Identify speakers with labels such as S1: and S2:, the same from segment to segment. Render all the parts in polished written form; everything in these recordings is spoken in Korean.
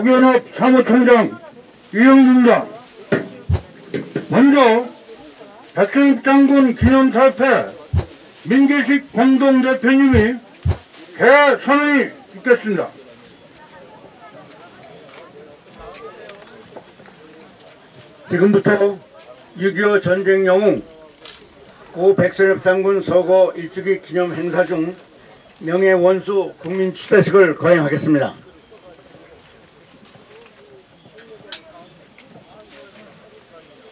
S1: 고기연합 사무총장 유영주입니다. 먼저 백성장군 기념사업회 민계식 공동대표님이 개선언이 있겠습니다.
S2: 지금부터 6.25 전쟁 영웅 고 백선엽 장군 서거 일주기 기념 행사 중 명예원수 국민 추대식을 거행하겠습니다.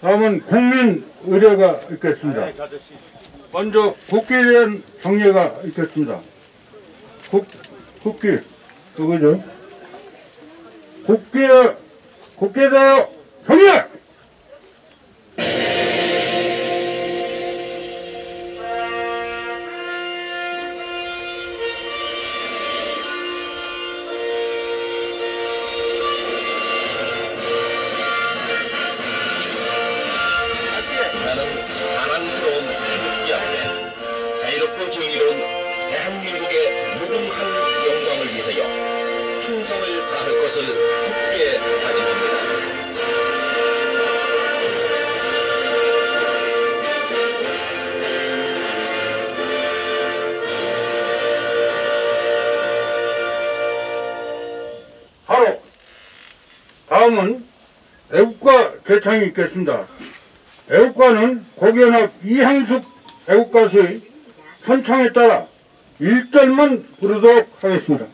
S1: 다음은 국민 의례가 있겠습니다. 먼저 국기에 대한 경례가 있겠습니다. 국기 그거죠? 국기에 대하여 경례!
S3: 나는 자랑스러운 국기 앞에 자유롭고 정의로운 대한민국의 무궁한 영광을 위하여 충성을 다할 것을 굳게 다짐합니다.
S1: 바로 다음은 애국가 개창이 있겠습니다. 애국가는 고기연합 이향숙 애국가수의 선창에 따라 1절만 부르도록 하겠습니다.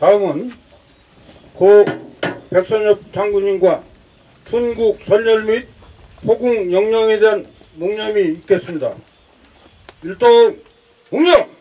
S1: 다음은 고 백선엽 장군님과 춘국 선열 및 호국 영령에 대한 묵념이 있겠습니다. 일동 묵념!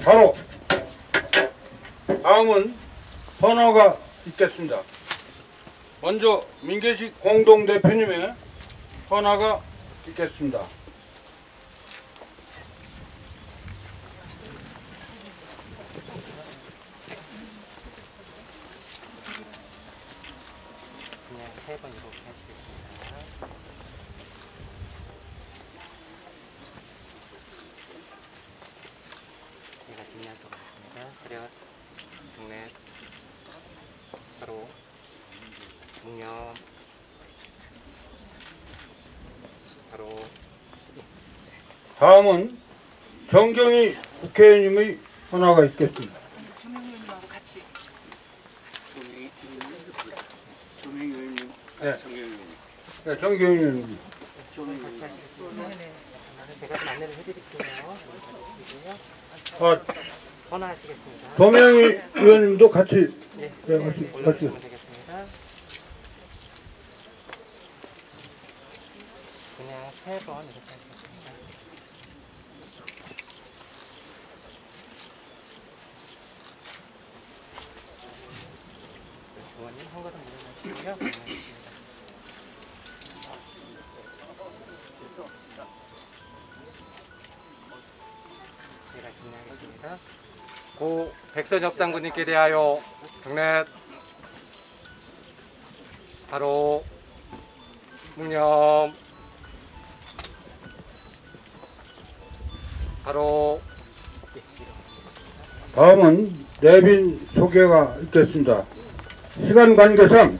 S1: 바로 다음은 선어가 있겠습니다. 먼저 민계식 공동대표님의 선어가 있겠습니다.
S4: 세 번 이렇게 하시겠습니다. 제가 뒷면서가 있습니다. 차렷, 등렛, 바로, 묵념, 바로.
S1: 다음은 정경희 국회의원님의 헌화가 있겠습니다. 네, 네, 정경희 의원님.
S4: 제가 좀 안내를 해드릴게요. 헌화하시겠습니다.
S1: 조명희 의원님도 같이
S4: 네,
S1: 같이
S4: 올려주시면 되겠습니다. 그냥 3번 이렇게 하시겠습니다. 의원님 한가닥 올려주시고요. 제가 진행하겠습니다. 고 백선엽 장군님께 대하여 경례 바로 묵념 바로
S1: 다음은 내빈 소개가 있겠습니다. 시간 관계상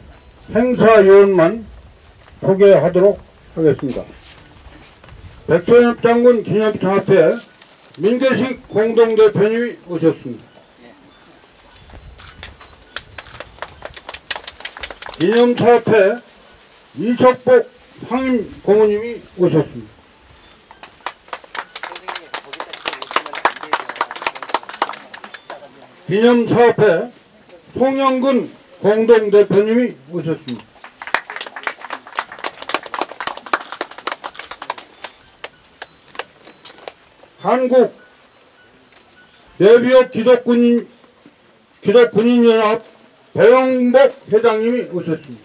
S1: 행사위원만 소개하도록 하겠습니다. 백선엽 장군 기념탑 앞에 민계식 공동대표님이 오셨습니다. 기념탑 앞에 이석복 상임 고모님이 오셨습니다. 기념사업회 송영근 공동대표님이 오셨습니다. 한국 내비업 기독군인연합 배영복 회장님이 오셨습니다.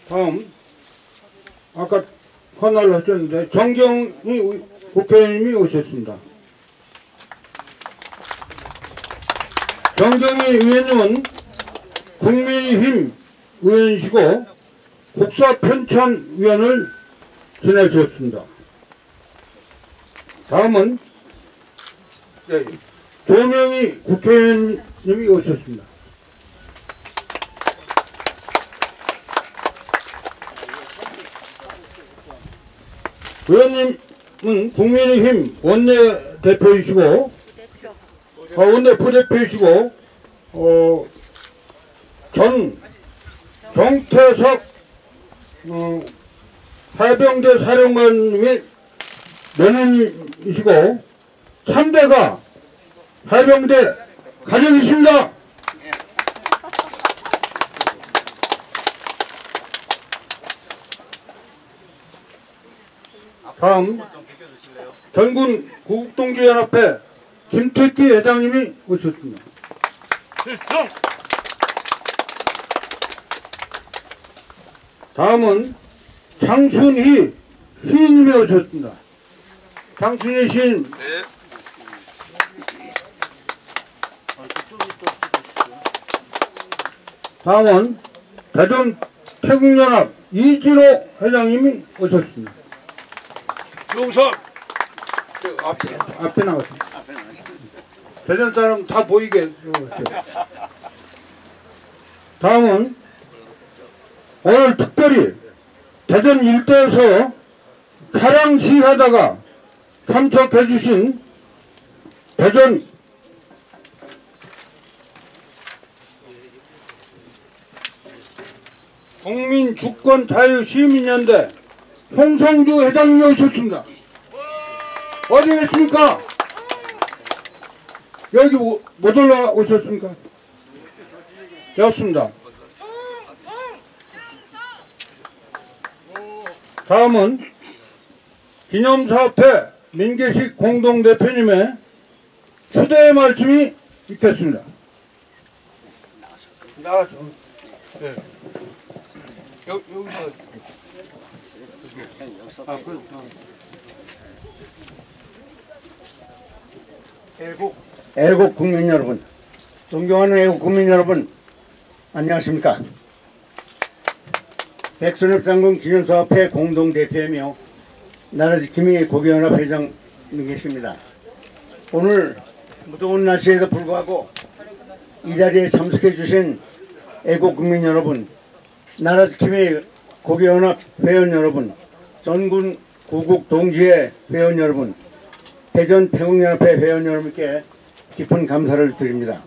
S1: 다음 아까 헌화를 하셨는데 정경희 국회의원님이 오셨습니다. 정경희 의원님은 국민의힘 의원이시고 국사편찬위원을 지내셨습니다. 다음은 조명희 국회의원님이 오셨습니다. 의원님은 국민의힘 원내대표이시고 원내 부대표이시고 전 정태석 해병대 사령관님의 며느님이시고 3대가 해병대 가족이십니다. 다음 전군 구국동지연합회 김택기 회장님이 오셨습니다.
S5: 필승!
S1: 다음은 장순희 시인님이 오셨습니다. 장순희 시인.
S5: 네.
S1: 다음은 대전 태국연합 이진호 회장님이 오셨습니다.
S5: 용선!
S1: 앞에 나가세요. 대전 사람 다 보이게. 다음은 오늘 특별히 대전 일대에서 차량 시위하다가 참석해 주신 대전 국민주권자유시민연대 홍성주 회장님이 오셨습니다. 어디 계십니까? 여기 못 올라오셨습니까? 였습니다. 다음은 기념사업회 민계식 공동대표님의 추대의 말씀이 있겠습니다. 나가서. 네. 여기서.
S2: 애국 국민 여러분, 존경하는 애국 국민 여러분, 안녕하십니까? 백선엽 장군 기념사업회 공동대표이며 나라지킴이 고교연합 회장 민계식입니다. 오늘 무더운 날씨에도 불구하고 이 자리에 참석해 주신 애국 국민 여러분, 나라지킴이 고교연합 회원 여러분, 전군 구국 동지회 회원 여러분, 대전 태국연합회 회원 여러분께 깊은 감사를 드립니다.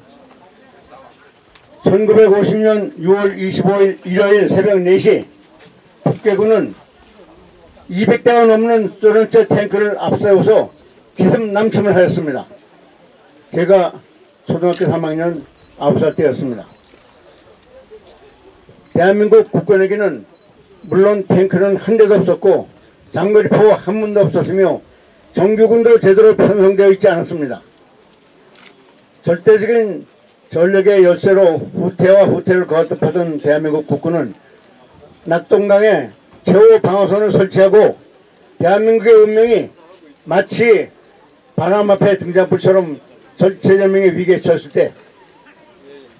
S2: 1950년 6월 25일 일요일 새벽 4시 북괴군은 200대가 넘는 소련제 탱크를 앞세워서 기습남침을 하였습니다. 제가 초등학교 3학년 9살 때였습니다. 대한민국 국군에게는 물론 탱크는 한 대도 없었고 장거리포 한 문도 없었으며 정규군도 제대로 편성되어 있지 않았습니다. 절대적인 전력의 열세로 후퇴와 후퇴를 거듭하던 대한민국 국군은 낙동강에 최후 방어선을 설치하고 대한민국의 운명이 마치 바람 앞에 등잔불처럼 절체절명의 위기에 처했을 때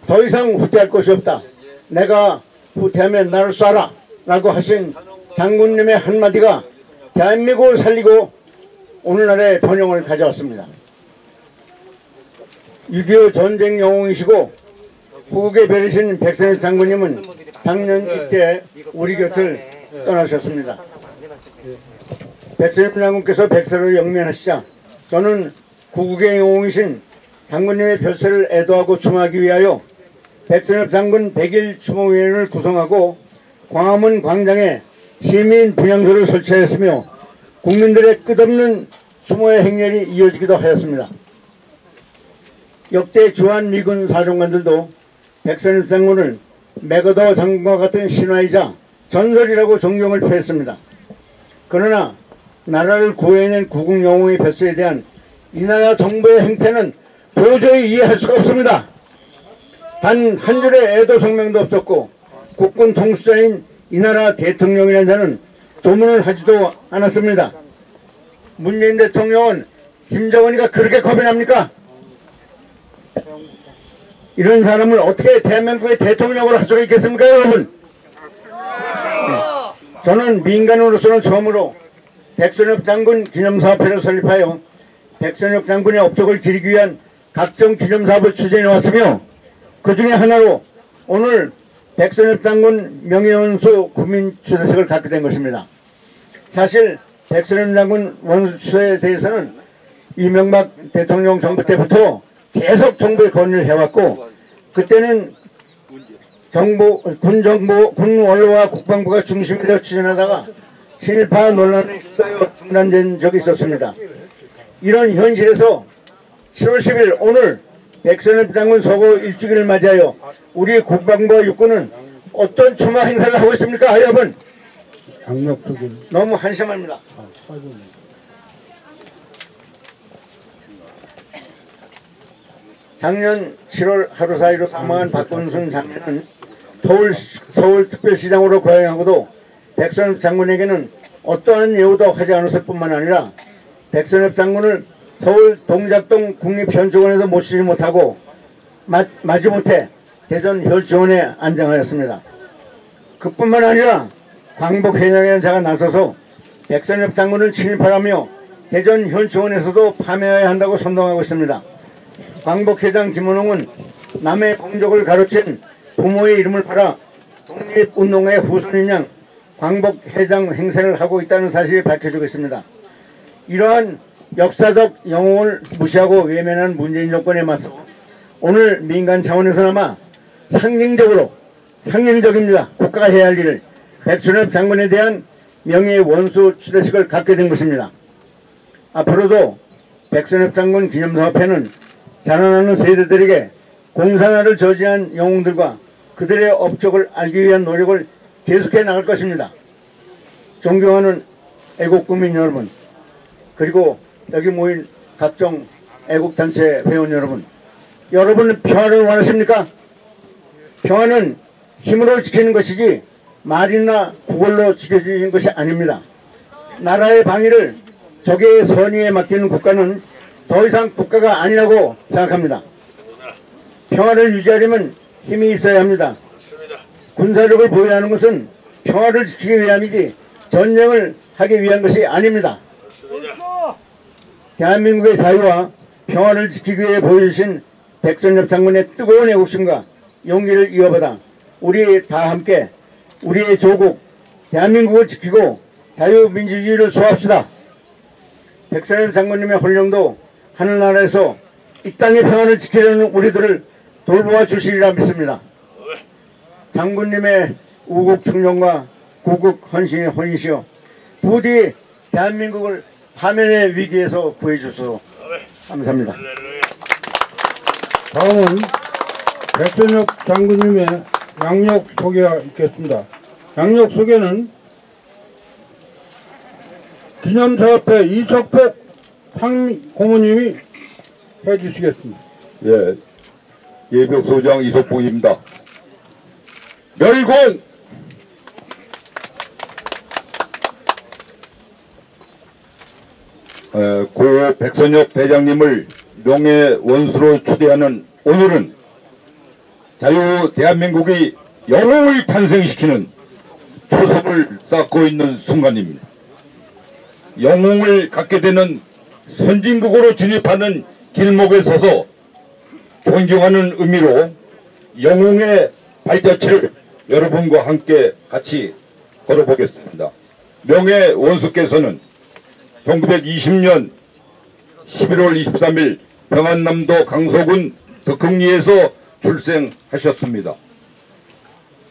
S2: 더 이상 후퇴할 것이 없다. 내가 후퇴하면 나를 쏴라 라고 하신 장군님의 한마디가 대한민국을 살리고 오늘날의 번영을 가져왔습니다. 6.25 전쟁 영웅이시고 후국의 별이신 백선엽 장군님은 작년 이때 우리 곁을 떠나셨습니다. 백선엽 장군께서 백세로 영면하시자 저는 구국의 영웅이신 장군님의 별세를 애도하고 추모하기 위하여 백선엽 장군 100일 추모위원회를 구성하고 광화문 광장에 시민 분향소를 설치하였으며 국민들의 끝없는 추모의 행렬이 이어지기도 하였습니다. 역대 주한 미군 사령관들도 백선엽 장군을 맥어더 장군과 같은 신화이자 전설이라고 존경을 표했습니다. 그러나 나라를 구해낸 구국 영웅의 별세에 대한 이 나라 정부의 행태는 도저히 이해할 수가 없습니다. 단 한 줄의 애도 성명도 없었고 국군 통수자인 이 나라 대통령이라는 자는 조문을 하지도 않았습니다. 문재인 대통령은 김정은이가 그렇게 겁이 납니까? 이런 사람을 어떻게 대한민국의 대통령으로 할 수가 있겠습니까, 여러분? 저는 민간으로서는 처음으로 백선엽 장군 기념사업회를 설립하여 백선엽 장군의 업적을 기리기 위한 각종 기념사업을 추진해 왔으며 그 중에 하나로 오늘 백선엽 장군 명예원수 국민추대식을 갖게 된 것입니다. 사실 백선엽 장군 원수추대에 대해서는 이명박 대통령 정부 때부터 계속 정부에 건의를 해왔고 그때는 군 원로와 국방부가 중심이 되어 추진하다가 친일파 논란에 휩싸여 중단된 적이 있었습니다. 이런 현실에서 7월 10일 오늘 백선엽 장군 서거 1주기를 맞이하여 우리 국방부와 육군은 어떤 추모 행사를 하고 있습니까, 여러분? 너무 한심합니다. 작년 7월 하루 사이로 사망한 박건순 장군은 서울특별시장으로 거행하고도 백선엽 장군에게는 어떠한 예우도 하지 않았을 뿐만 아니라 백선엽 장군을 서울 동작동 국립현충원에도 모시지 못하고 마지못해 대전 혈주원에 안장하였습니다. 그뿐만 아니라 광복회장이라는 자가 나서서 백선엽 장군을 친일파라며 대전 혈주원에서도 파면해야 한다고 선동하고 있습니다. 광복회장 김원홍은 남의 공적을 가로챈 부모의 이름을 팔아 독립운동의 후손인 양 광복회장 행세를 하고 있다는 사실을 밝혀주고 있습니다. 이러한 역사적 영웅을 무시하고 외면한 문재인 정권에 맞서 오늘 민간 차원에서나마 상징적입니다. 국가가 해야 할 일을 백선엽 장군에 대한 명예 원수 추대식을 갖게 된 것입니다. 앞으로도 백선엽 장군 기념사업회는 자라나는 세대들에게 공산화를 저지한 영웅들과 그들의 업적을 알기 위한 노력을 계속해 나갈 것입니다. 존경하는 애국국민 여러분, 그리고 여기 모인 각종 애국단체 회원 여러분, 여러분은 평화를 원하십니까? 평화는 힘으로 지키는 것이지 말이나 구걸로 지켜지는 것이 아닙니다. 나라의 방위를 적의 선의에 맡기는 국가는 더 이상 국가가 아니라고 생각합니다. 평화를 유지하려면 힘이 있어야 합니다. 군사력을 보유하는 것은 평화를 지키기 위함이지 전쟁을 하기 위한 것이 아닙니다. 대한민국의 자유와 평화를 지키기 위해 보여주신 백선엽 장군의 뜨거운 애국심과 용기를 이어받아 우리 다 함께 우리의 조국 대한민국을 지키고 자유민주주의를 수호합시다. 백선엽 장군님의 혼령도 하늘나라에서 이 땅의 평안을 지키려는 우리들을 돌보아 주시리라 믿습니다. 장군님의 우국 충정과 구국 헌신의 혼이시여 부디 대한민국을 파멸의 위기에서 구해주소서. 감사합니다.
S1: 다음은 백선엽 장군님의 양력 소개가 있겠습니다. 양력 소개는 기념사업회 이석복 상고모님이 해주시겠습니다.
S6: 예, 예벽소장 이석복입니다. 멸공! 고 백선엽 대장님을 명예 원수로 추대하는 오늘은 자유 대한민국이 영웅을 탄생시키는 초석을 쌓고 있는 순간입니다. 영웅을 갖게 되는 선진국으로 진입하는 길목에 서서 존경하는 의미로 영웅의 발자취를 여러분과 함께 같이 걸어보겠습니다. 명예 원수께서는 1920년 11월 23일 평안남도 강서군 덕흥리에서 출생하셨습니다.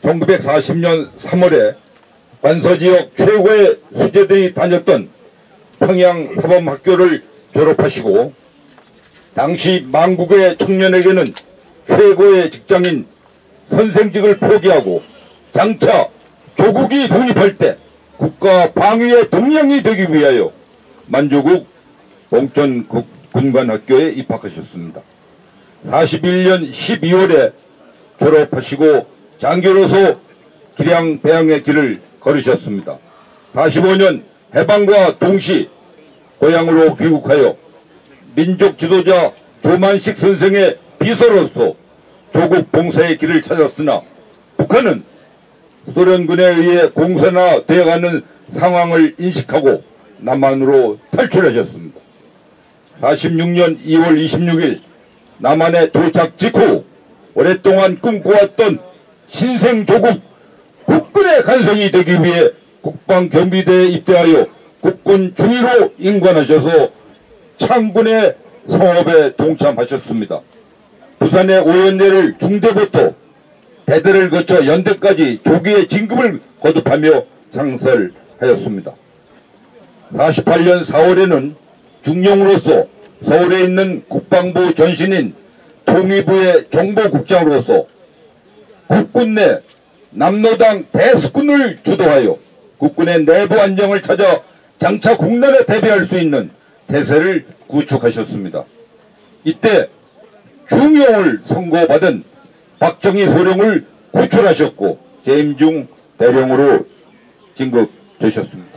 S6: 1940년 3월에 관서지역 최고의 수재들이 다녔던 평양사범학교를 졸업하시고 당시 만국의 청년에게는 최고의 직장인 선생직을 포기하고 장차 조국이 독립할 때 국가 방위의 동량이 되기 위하여 만주국 봉천군관학교에 입학하셨습니다. 41년 12월에 졸업하시고 장교로서 기량 배양의 길을 걸으셨습니다. 45년 해방과 동시 고향으로 귀국하여 민족 지도자 조만식 선생의 비서로서 조국 봉사의 길을 찾았으나 북한은 소련군에 의해 공산화되어가는 상황을 인식하고 남한으로 탈출하셨습니다. 46년 2월 26일 남한에 도착 직후 오랫동안 꿈꿔왔던 신생조국 국군의 간성이 되기 위해 국방경비대에 입대하여 국군 중위로 임관하셔서 창군의 성업에 동참하셨습니다. 부산의 오연례를 중대부터 대대를 거쳐 연대까지 조기에 진급을 거듭하며 상설하였습니다. 48년 4월에는 중령으로서 서울에 있는 국방부 전신인 통일부의 정보국장으로서 국군 내 남로당 대수군을 주도하여 국군의 내부 안정을 찾아 장차 국난에 대비할 수 있는 태세를 구축하셨습니다. 이때 중용을 선고받은 박정희 소령을 구출하셨고 재임중 대령으로 진급되셨습니다.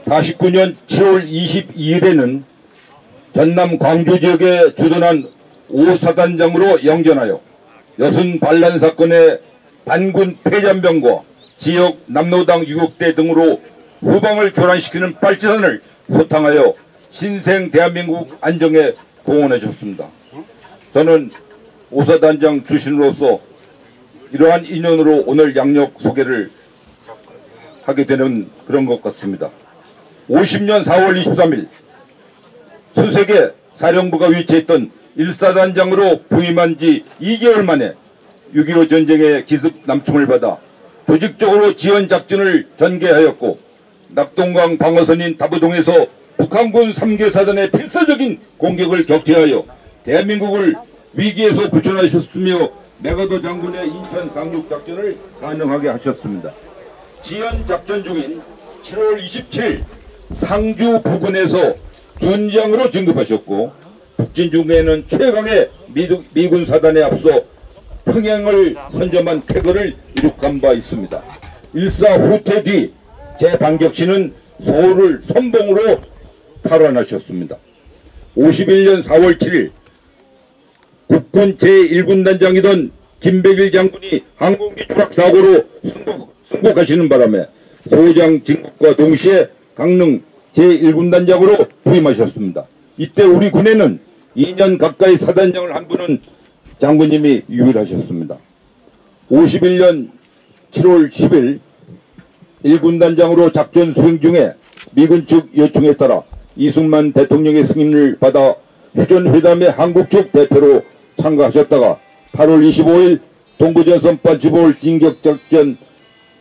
S6: 49년 7월 22일에는 전남 광주 지역에 주둔한 5사단장으로 영전하여 여순 반란 사건의 반군 폐잔병과 지역 남로당 유격대 등으로 후방을 교란시키는 빨치산을 소탕하여 신생 대한민국 안정에 공헌하셨습니다. 저는 5사단장 출신으로서 이러한 인연으로 오늘 양력 소개를 하게 되는 그런 것 같습니다. 50년 4월 23일 수색에 사령부가 위치했던 1사단장으로 부임한 지 2개월 만에 6.25 전쟁의 기습 남충을 받아 조직적으로 지원작전을 전개하였고 낙동강 방어선인 다부동에서 북한군 3개 사단의 필사적인 공격을 격퇴하여 대한민국을 위기에서 구출하셨으며 메가도 장군의 인천 상륙작전을 가능하게 하셨습니다. 지연작전 중인 7월 27일 상주 부근에서 준장으로 진급하셨고 북진 중에는 최강의 미군 사단에 앞서 평양을 선점한 쾌거를 이룩한 바 있습니다. 일사 후퇴 뒤 제반격시는 서울을 선봉으로 탈환하셨습니다. 51년 4월 7일 국군 제1군단장이던 김백일 장군이 항공기 추락사고로 순국하시는 바람에 소장 진급과 동시에 강릉 제1군단장으로 부임하셨습니다. 이때 우리 군에는 2년 가까이 사단장을 한 분은 장군님이 유일하셨습니다. 51년 7월 10일 1군단장으로 작전 수행 중에 미군 측 요청에 따라 이승만 대통령의 승인을 받아 휴전회담의 한국 측 대표로 참가하셨다가 8월 25일 동부전선반 15월 진격작전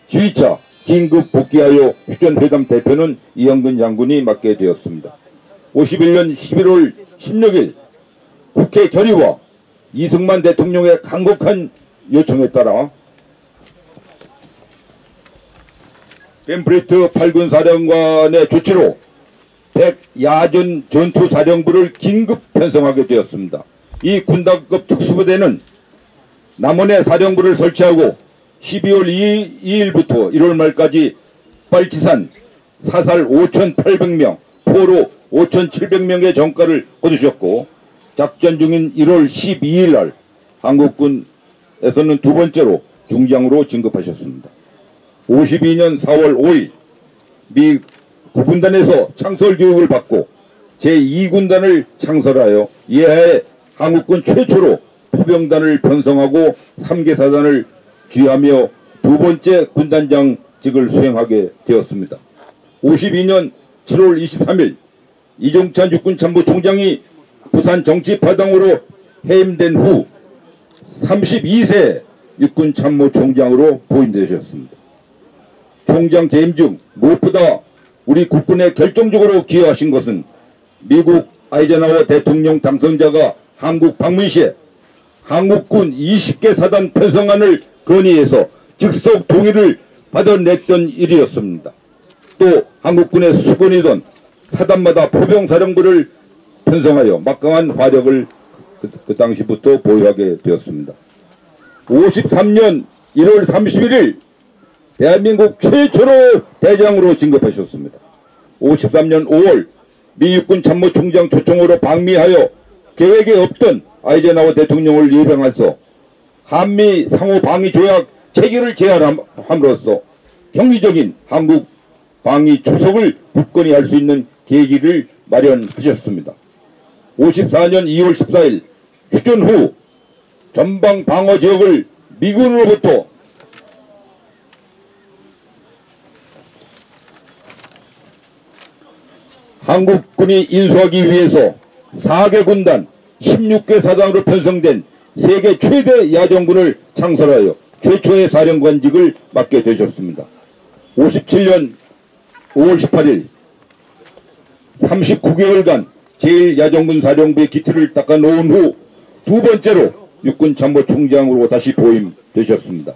S6: 지휘차 긴급 복귀하여 휴전회담 대표는 이영근 장군이 맡게 되었습니다. 51년 11월 16일 국회 결의와 이승만 대통령의 강력한 요청에 따라 벤프레트 8군 사령관의 조치로 100야전 전투사령부를 긴급 편성하게 되었습니다. 이 군단급 특수부대는 남원에 사령부를 설치하고 12월 2일부터 1월 말까지 빨치산 사살 5,800명, 포로 5,700명의 전과를 거두셨고 작전 중인 1월 12일 날 한국군에서는 두 번째로 중장으로 진급하셨습니다. 52년 4월 5일 미 9군단에서 창설 교육을 받고 제2군단을 창설하여 이하에 한국군 최초로 포병단을 편성하고 3개사단을 쥐하며 두 번째 군단장직을 수행하게 되었습니다. 52년 7월 23일 이종찬 육군참모총장이 부산 정치파당으로 해임된 후 32세 육군참모총장으로 보임되셨습니다. 총장 재임 중 무엇보다 우리 국군에 결정적으로 기여하신 것은 미국 아이젠하워 대통령 당선자가 한국 방문 시에 한국군 20개 사단 편성안을 건의해서 즉석 동의를 받아냈던 일이었습니다. 또 한국군의 수군이던 사단마다 포병사령부를 편성하여 막강한 화력을 그 당시부터 보유하게 되었습니다. 53년 1월 31일 대한민국 최초로 대장으로 진급하셨습니다. 53년 5월 미 육군 참모총장 초청으로 방미하여 계획에 없던 아이젠하워 대통령을 예방해서 한미 상호 방위 조약 체결을 제안함으로써 경리적인 한국 방위 초석을 굳건히 할 수 있는 계기를 마련하셨습니다. 54년 2월 14일 휴전 후 전방 방어 지역을 미군으로부터 한국군이 인수하기 위해서 4개 군단 16개 사단으로 편성된 세계 최대 야전군을 창설하여 최초의 사령관직을 맡게 되셨습니다. 57년 5월 18일 39개월간 제1야전군 사령부의 기틀을 닦아놓은 후 두 번째로 육군참모총장으로 다시 보임되셨습니다.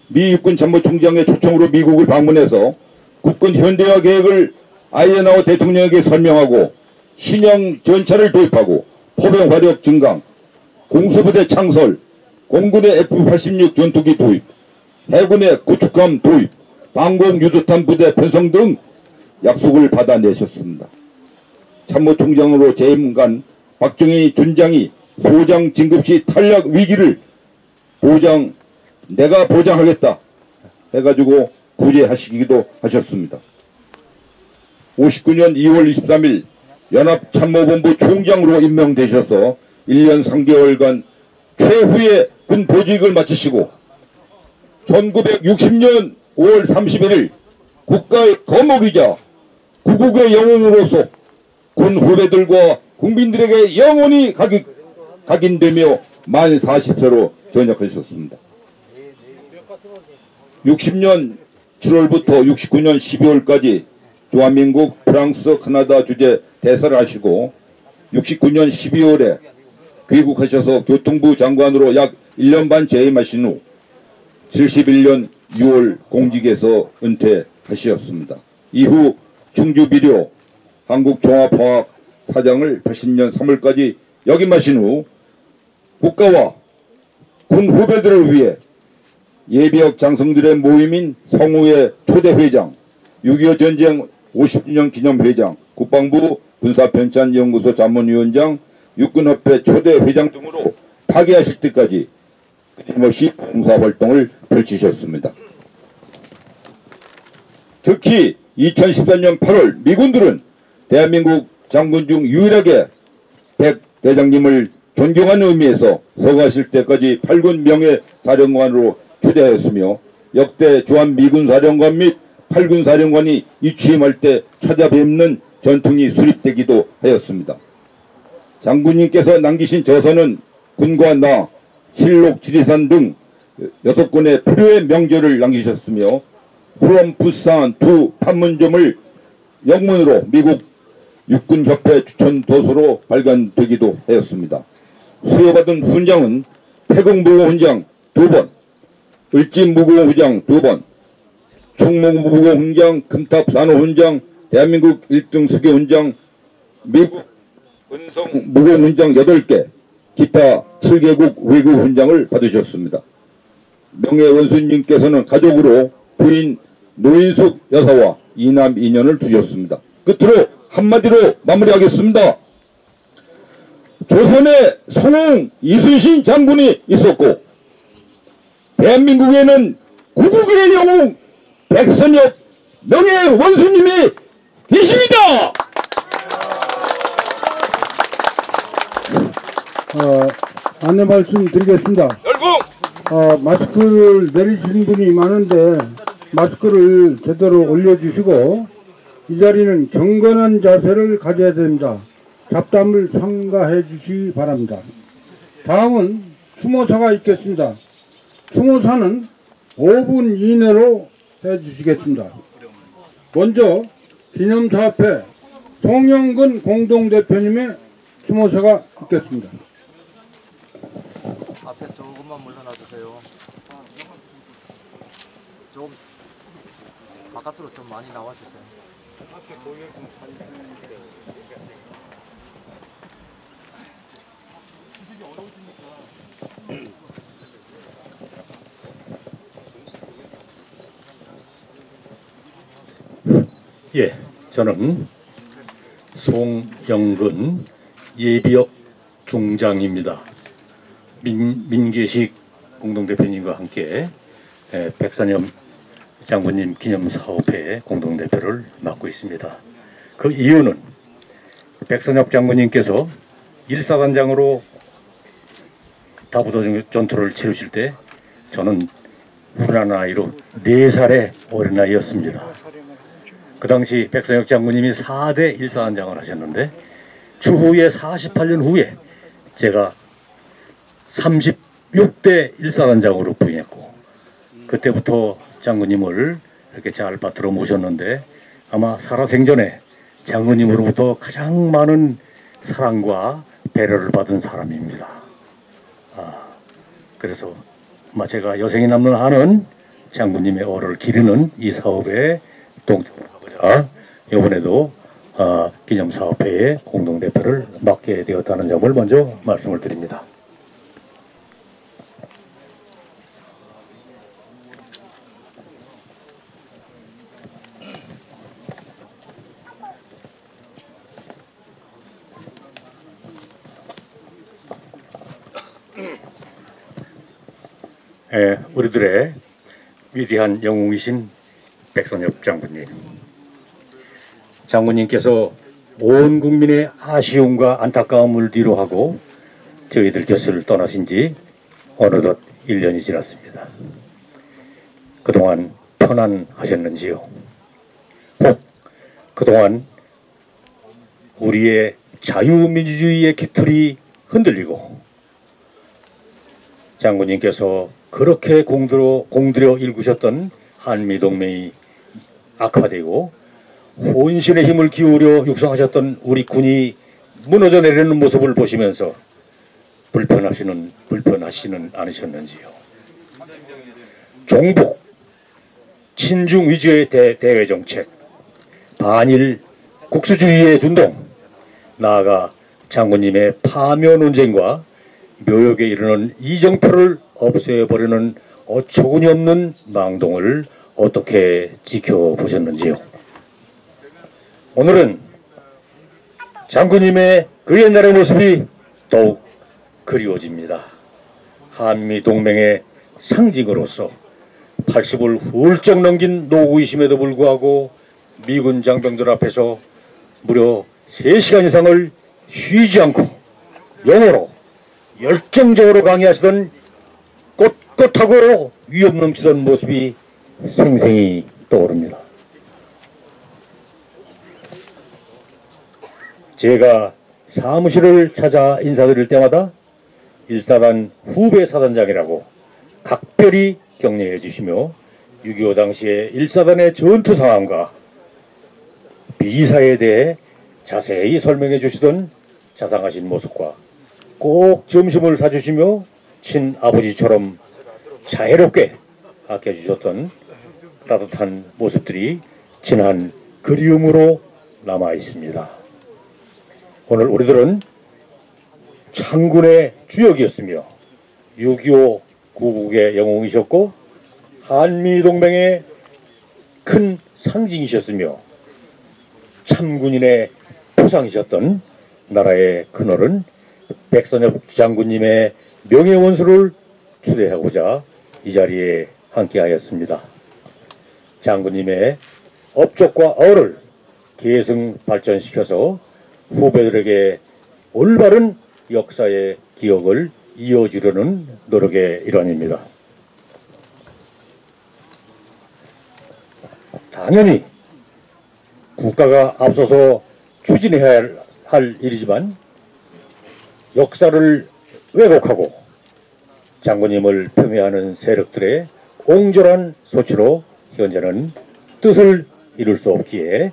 S6: 미 육군참모총장의 초청으로 미국을 방문해서 국군 현대화 계획을 아이젠하워 대통령에게 설명하고 신형 전차를 도입하고 포병 화력 증강, 공수부대 창설, 공군의 F-86 전투기 도입, 해군의 구축함 도입, 방공 유도탄 부대 편성 등 약속을 받아내셨습니다. 참모총장으로 재임간 박정희 준장이 소장 진급시 탈락 위기를 내가 보장하겠다 해가지고 구제하시기도 하셨습니다. 59년 2월 23일 연합참모본부 총장으로 임명되셔서 1년 3개월간 최후의 군 보직을 마치시고 1960년 5월 31일 국가의 거목이자 구국의 영웅으로서 군 후배들과 국민들에게 영원히 각인되며 만 40세로 전역하셨습니다. 60년 7월부터 69년 12월까지 주한민국, 프랑스, 카나다 주재 대사를 하시고 69년 12월에 귀국하셔서 교통부 장관으로 약 1년 반 재임하신 후 71년 6월 공직에서 은퇴하셨습니다. 이후 충주비료 한국종합화학 사장을 80년 3월까지 역임하신 후 국가와 군 후배들을 위해 예비역 장성들의 모임인 성우의 초대회장, 6.25 전쟁 50주년 기념회장, 국방부 군사편찬연구소 자문위원장, 육군협회 초대회장 등으로 타계하실 때까지 끊임없이 봉사활동을 펼치셨습니다. 특히 2014년 8월 미군들은 대한민국 장군 중 유일하게 백 대장님을 존경하는 의미에서 서거하실 때까지 8군 명예사령관으로 초대하였으며 역대 주한미군 사령관 및 8군 사령관이 이 취임할 때 찾아뵙는 전통이 수립되기도 하였습니다. 장군님께서 남기신 저서는 군과 나, 실록, 지리산 등 6권의 필요의 명절을 남기셨으며 From 부산 to 판문점을 영문으로 미국 육군협회 추천 도서로 발간되기도 하였습니다. 수여받은 훈장은 태국무공훈장 2번, 을지무공훈장 2번, 충무무공훈장, 금탑산호훈장, 대한민국 1등 수계훈장, 미국 은성무공훈장 8개, 기타 7개국 외교훈장을 받으셨습니다. 명예원수님께서는 가족으로 부인 노인숙 여사와 2남 2년을 두셨습니다. 끝으로 한마디로 마무리하겠습니다. 조선에 sonung 이순신 장군이 있었고 대한민국에는 구국의 영웅 백선엽 명예원수님이 계십니다.
S1: 안내 말씀 드리겠습니다. 마스크를 내리시는 분이 많은데 마스크를 제대로 올려주시고 이 자리는 경건한 자세를 가져야 됩니다. 잡담을 삼가해 주시기 바랍니다. 다음은 추모사가 있겠습니다. 추모사는 5분 이내로 해주시겠습니다. 먼저 기념사업회 송영근 공동대표님의 추모사가 있겠습니다.
S4: 앞에 조금만 물러나주세요. 좀 바깥으로 좀 많이 나와주세요.
S7: 예, 저는 송영근 예비역 중장입니다. 민계식 공동대표님과 함께 백선엽 장군님 기념사업회 공동대표를 맡고 있습니다. 그 이유는 백선엽 장군님께서 일사단장으로 다부도 전투를 치르실 때 저는 훈한 나이로 4살의 어린아이였습니다. 그 당시 백선엽 장군님이 4대 일사단장을 하셨는데 추후에 48년 후에 제가 36대 일사단장으로 부임했고 그때부터 장군님을 이렇게 잘 받들어 모셨는데 아마 살아생전에 장군님으로부터 가장 많은 사랑과 배려를 받은 사람입니다. 그래서 아마 제가 여생이 남는 한은 장군님의 어를 기리는 이 사업에 동참을 하고자 이번에도 기념사업회의 공동대표를 맡게 되었다는 점을 먼저 말씀을 드립니다. 우리들의 위대한 영웅이신 백선엽 장군님. 장군님께서 온 국민의 아쉬움과 안타까움을 뒤로하고 저희들 곁을 떠나신 지 어느덧 1년이 지났습니다. 그동안 편안하셨는지요? 혹 그동안 우리의 자유민주주의의 깃털이 흔들리고 장군님께서 그렇게 공들여 일구셨던 한미동맹이 악화되고 혼신의 힘을 기울여 육성하셨던 우리 군이 무너져 내리는 모습을 보시면서 불편하시는 않으셨는지요? 종북, 친중 위주의 대외 정책, 반일 국수주의의 준동, 나아가 장군님의 파묘 논쟁과 묘역에 이르는 이정표를 없애버리는 어처구니 없는 망동을 어떻게 지켜보셨는지요? 오늘은 장군님의 그 옛날의 모습이 더욱 그리워집니다. 한미동맹의 상징으로서 80을 훌쩍 넘긴 노구이심에도 불구하고 미군 장병들 앞에서 무려 3시간 이상을 쉬지 않고 영어로 열정적으로 강의하시던 꼿꼿하고 위험 넘치던 모습이 생생히 떠오릅니다. 제가 사무실을 찾아 인사드릴 때마다 1사단 후배 사단장이라고 각별히 격려해 주시며 6.25 당시의 1사단의 전투 상황과 비사에 대해 자세히 설명해 주시던 자상하신 모습과 꼭 점심을 사주시며 친아버지처럼 자애롭게 아껴주셨던 따뜻한 모습들이 진한 그리움으로 남아 있습니다. 오늘 우리들은 창군의 주역이었으며 6.25 구국의 영웅이셨고 한미동맹의 큰 상징이셨으며 참군인의 포상이셨던 나라의 큰어른 백선엽 장군님의 명예원수를 추대하고자 이 자리에 함께하였습니다. 장군님의 업적과 어를 계승 발전시켜서 후배들에게 올바른 역사의 기억을 이어주려는 노력의 일환입니다. 당연히 국가가 앞서서 추진해야 할 일이지만 역사를 왜곡하고 장군님을 폄훼하는 세력들의 옹졸한 소치로 현재는 뜻을 이룰 수 없기에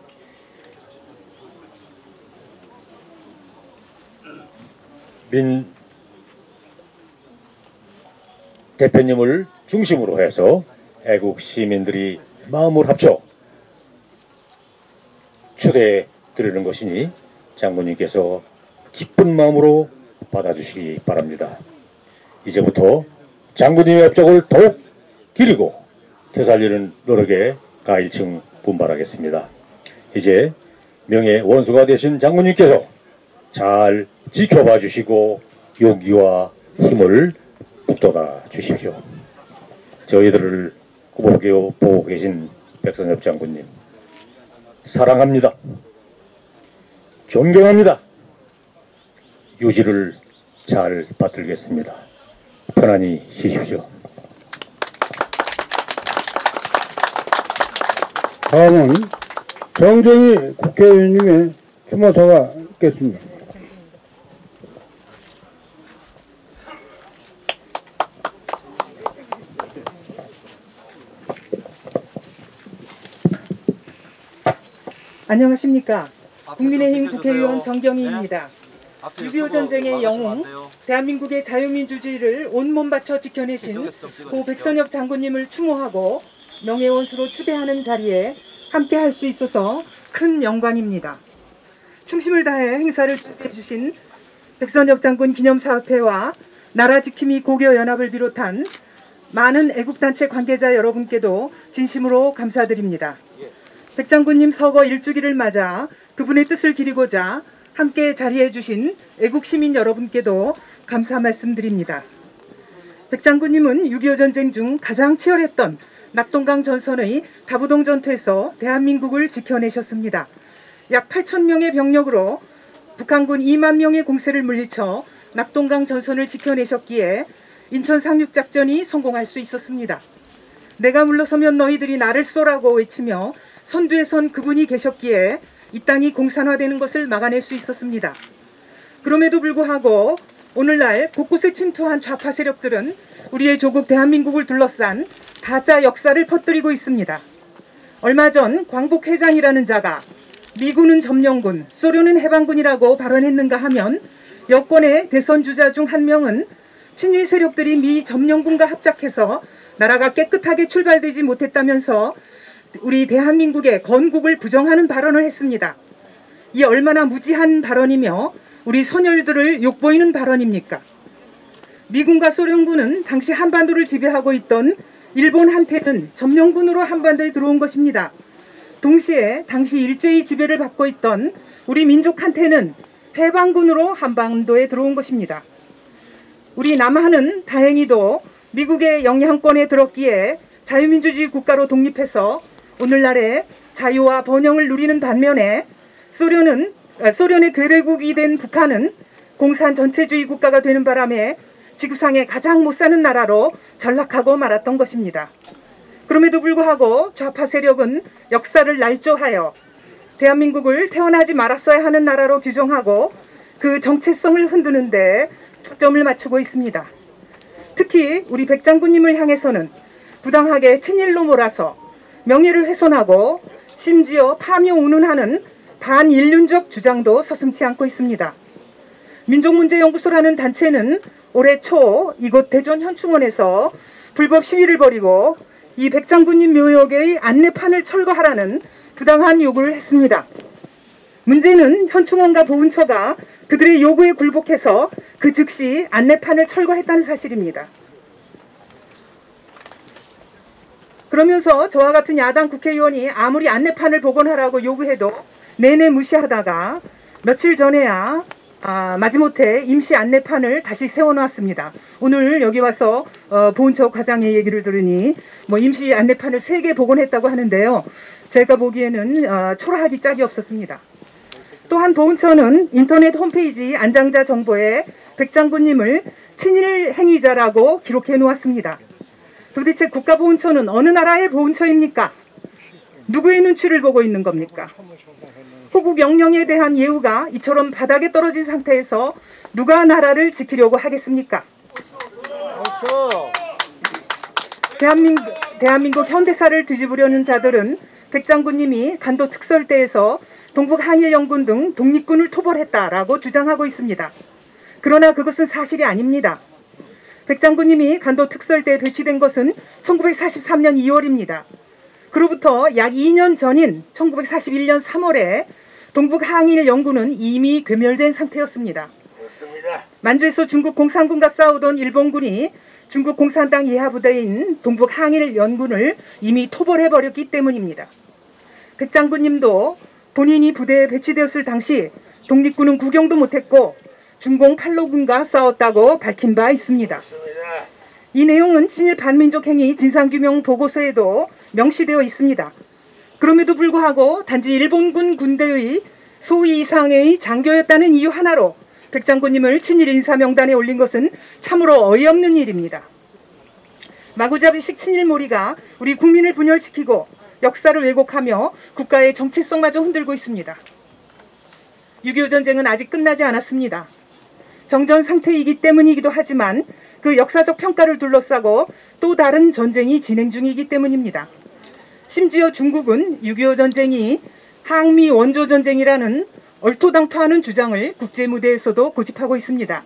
S7: 민 대표님을 중심으로 해서 애국 시민들이 마음을 합쳐 추대해 드리는 것이니 장군님께서 기쁜 마음으로 받아주시기 바랍니다. 이제부터 장군님의 업적을 더욱 기리고 되살리는 노력에 가일층 분발하겠습니다. 이제 명예 원수가 되신 장군님께서 잘 지켜봐 주시고 용기와 힘을 북돋아 주십시오. 저희들을 고맙게 보고 계신 백선엽 장군님 사랑합니다. 존경합니다. 유지를 잘 받들겠습니다. 편안히 쉬십시오.
S1: 다음은 정정희 국회의원님의 추모사가 있겠습니다.
S8: 안녕하십니까. 국민의힘 국회의원 정경희입니다. 6.25 전쟁의 영웅, 대한민국의 자유민주주의를 온몸 바쳐 지켜내신 고 백선엽 장군님을 추모하고 명예원수로 추대하는 자리에 함께할 수 있어서 큰 영광입니다. 충심을 다해 행사를 주최해 주신 백선엽 장군 기념사업회와 나라지킴이 고교연합을 비롯한 많은 애국단체 관계자 여러분께도 진심으로 감사드립니다. 백 장군님 서거 1주기를 맞아 그분의 뜻을 기리고자 함께 자리해 주신 애국시민 여러분께도 감사 말씀드립니다. 백 장군님은 6.25 전쟁 중 가장 치열했던 낙동강 전선의 다부동 전투에서 대한민국을 지켜내셨습니다. 약 8,000명의 병력으로 북한군 2만 명의 공세를 물리쳐 낙동강 전선을 지켜내셨기에 인천 상륙작전이 성공할 수 있었습니다. 내가 물러서면 너희들이 나를 쏘라고 외치며 선두에 선 그분이 계셨기에 이 땅이 공산화되는 것을 막아낼 수 있었습니다. 그럼에도 불구하고 오늘날 곳곳에 침투한 좌파 세력들은 우리의 조국 대한민국을 둘러싼 가짜 역사를 퍼뜨리고 있습니다. 얼마 전 광복회장이라는 자가 미군은 점령군, 소련은 해방군이라고 발언했는가 하면 여권의 대선 주자 중 한 명은 친일 세력들이 미 점령군과 합작해서 나라가 깨끗하게 출발되지 못했다면서 우리 대한민국의 건국을 부정하는 발언을 했습니다. 이 얼마나 무지한 발언이며 우리 선열들을 욕보이는 발언입니까? 미군과 소련군은 당시 한반도를 지배하고 있던 일본한테는 점령군으로 한반도에 들어온 것입니다. 동시에 당시 일제히 지배를 받고 있던 우리 민족한테는 해방군으로 한반도에 들어온 것입니다. 우리 남한은 다행히도 미국의 영향권에 들었기에 자유민주주의 국가로 독립해서 오늘날의 자유와 번영을 누리는 반면에 소련의 괴뢰국이 된 북한은 공산 전체주의 국가가 되는 바람에 지구상에 가장 못 사는 나라로 전락하고 말았던 것입니다. 그럼에도 불구하고 좌파 세력은 역사를 날조하여 대한민국을 태어나지 말았어야 하는 나라로 규정하고 그 정체성을 흔드는데 초점을 맞추고 있습니다. 특히 우리 백 장군님을 향해서는 부당하게 친일로 몰아서 명예를 훼손하고 심지어 파묘 운운하는 반인륜적 주장도 서슴지 않고 있습니다. 민족문제연구소라는 단체는 올해 초 이곳 대전 현충원에서 불법 시위를 벌이고 이 백 장군님 묘역의 안내판을 철거하라는 부당한 요구를 했습니다. 문제는 현충원과 보훈처가 그들의 요구에 굴복해서 그 즉시 안내판을 철거했다는 사실입니다. 그러면서 저와 같은 야당 국회의원이 아무리 안내판을 복원하라고 요구해도 내내 무시하다가 며칠 전에야 마지못해 임시 안내판을 다시 세워놓았습니다. 오늘 여기 와서 보훈처 과장의 얘기를 들으니 임시 안내판을 3개 복원했다고 하는데요. 제가 보기에는 초라하기 짝이 없었습니다. 또한 보훈처는 인터넷 홈페이지 안장자 정보에 백 장군님을 친일 행위자라고 기록해 놓았습니다. 도대체 국가보훈처는 어느 나라의 보훈처입니까? 누구의 눈치를 보고 있는 겁니까? 호국 영령에 대한 예우가 이처럼 바닥에 떨어진 상태에서 누가 나라를 지키려고 하겠습니까? 대한민국 현대사를 뒤집으려는 자들은 백 장군님이 간도 특설대에서 동북한일연군 등 독립군을 토벌했다라고 주장하고 있습니다. 그러나 그것은 사실이 아닙니다. 백 장군님이 간도 특설대에 배치된 것은 1943년 2월입니다. 그로부터 약 2년 전인 1941년 3월에 동북항일연군은 이미 괴멸된 상태였습니다. 만주에서 중국 공산군과 싸우던 일본군이 중국 공산당 예하부대인 동북항일연군을 이미 토벌해버렸기 때문입니다. 백 장군님도 본인이 부대에 배치되었을 당시 독립군은 구경도 못했고 중공 팔로군과 싸웠다고 밝힌 바 있습니다. 이 내용은 친일 반민족 행위 진상규명 보고서에도 명시되어 있습니다. 그럼에도 불구하고 단지 일본군 군대의 소위 이상의 장교였다는 이유 하나로 백 장군님을 친일 인사 명단에 올린 것은 참으로 어이없는 일입니다. 마구잡이식 친일몰이가 우리 국민을 분열시키고 역사를 왜곡하며 국가의 정체성마저 흔들고 있습니다. 6.25 전쟁은 아직 끝나지 않았습니다. 정전 상태이기 때문이기도 하지만 그 역사적 평가를 둘러싸고 또 다른 전쟁이 진행 중이기 때문입니다. 심지어 중국은 6.25 전쟁이 항미 원조 전쟁이라는 얼토당토하는 주장을 국제무대에서도 고집하고 있습니다.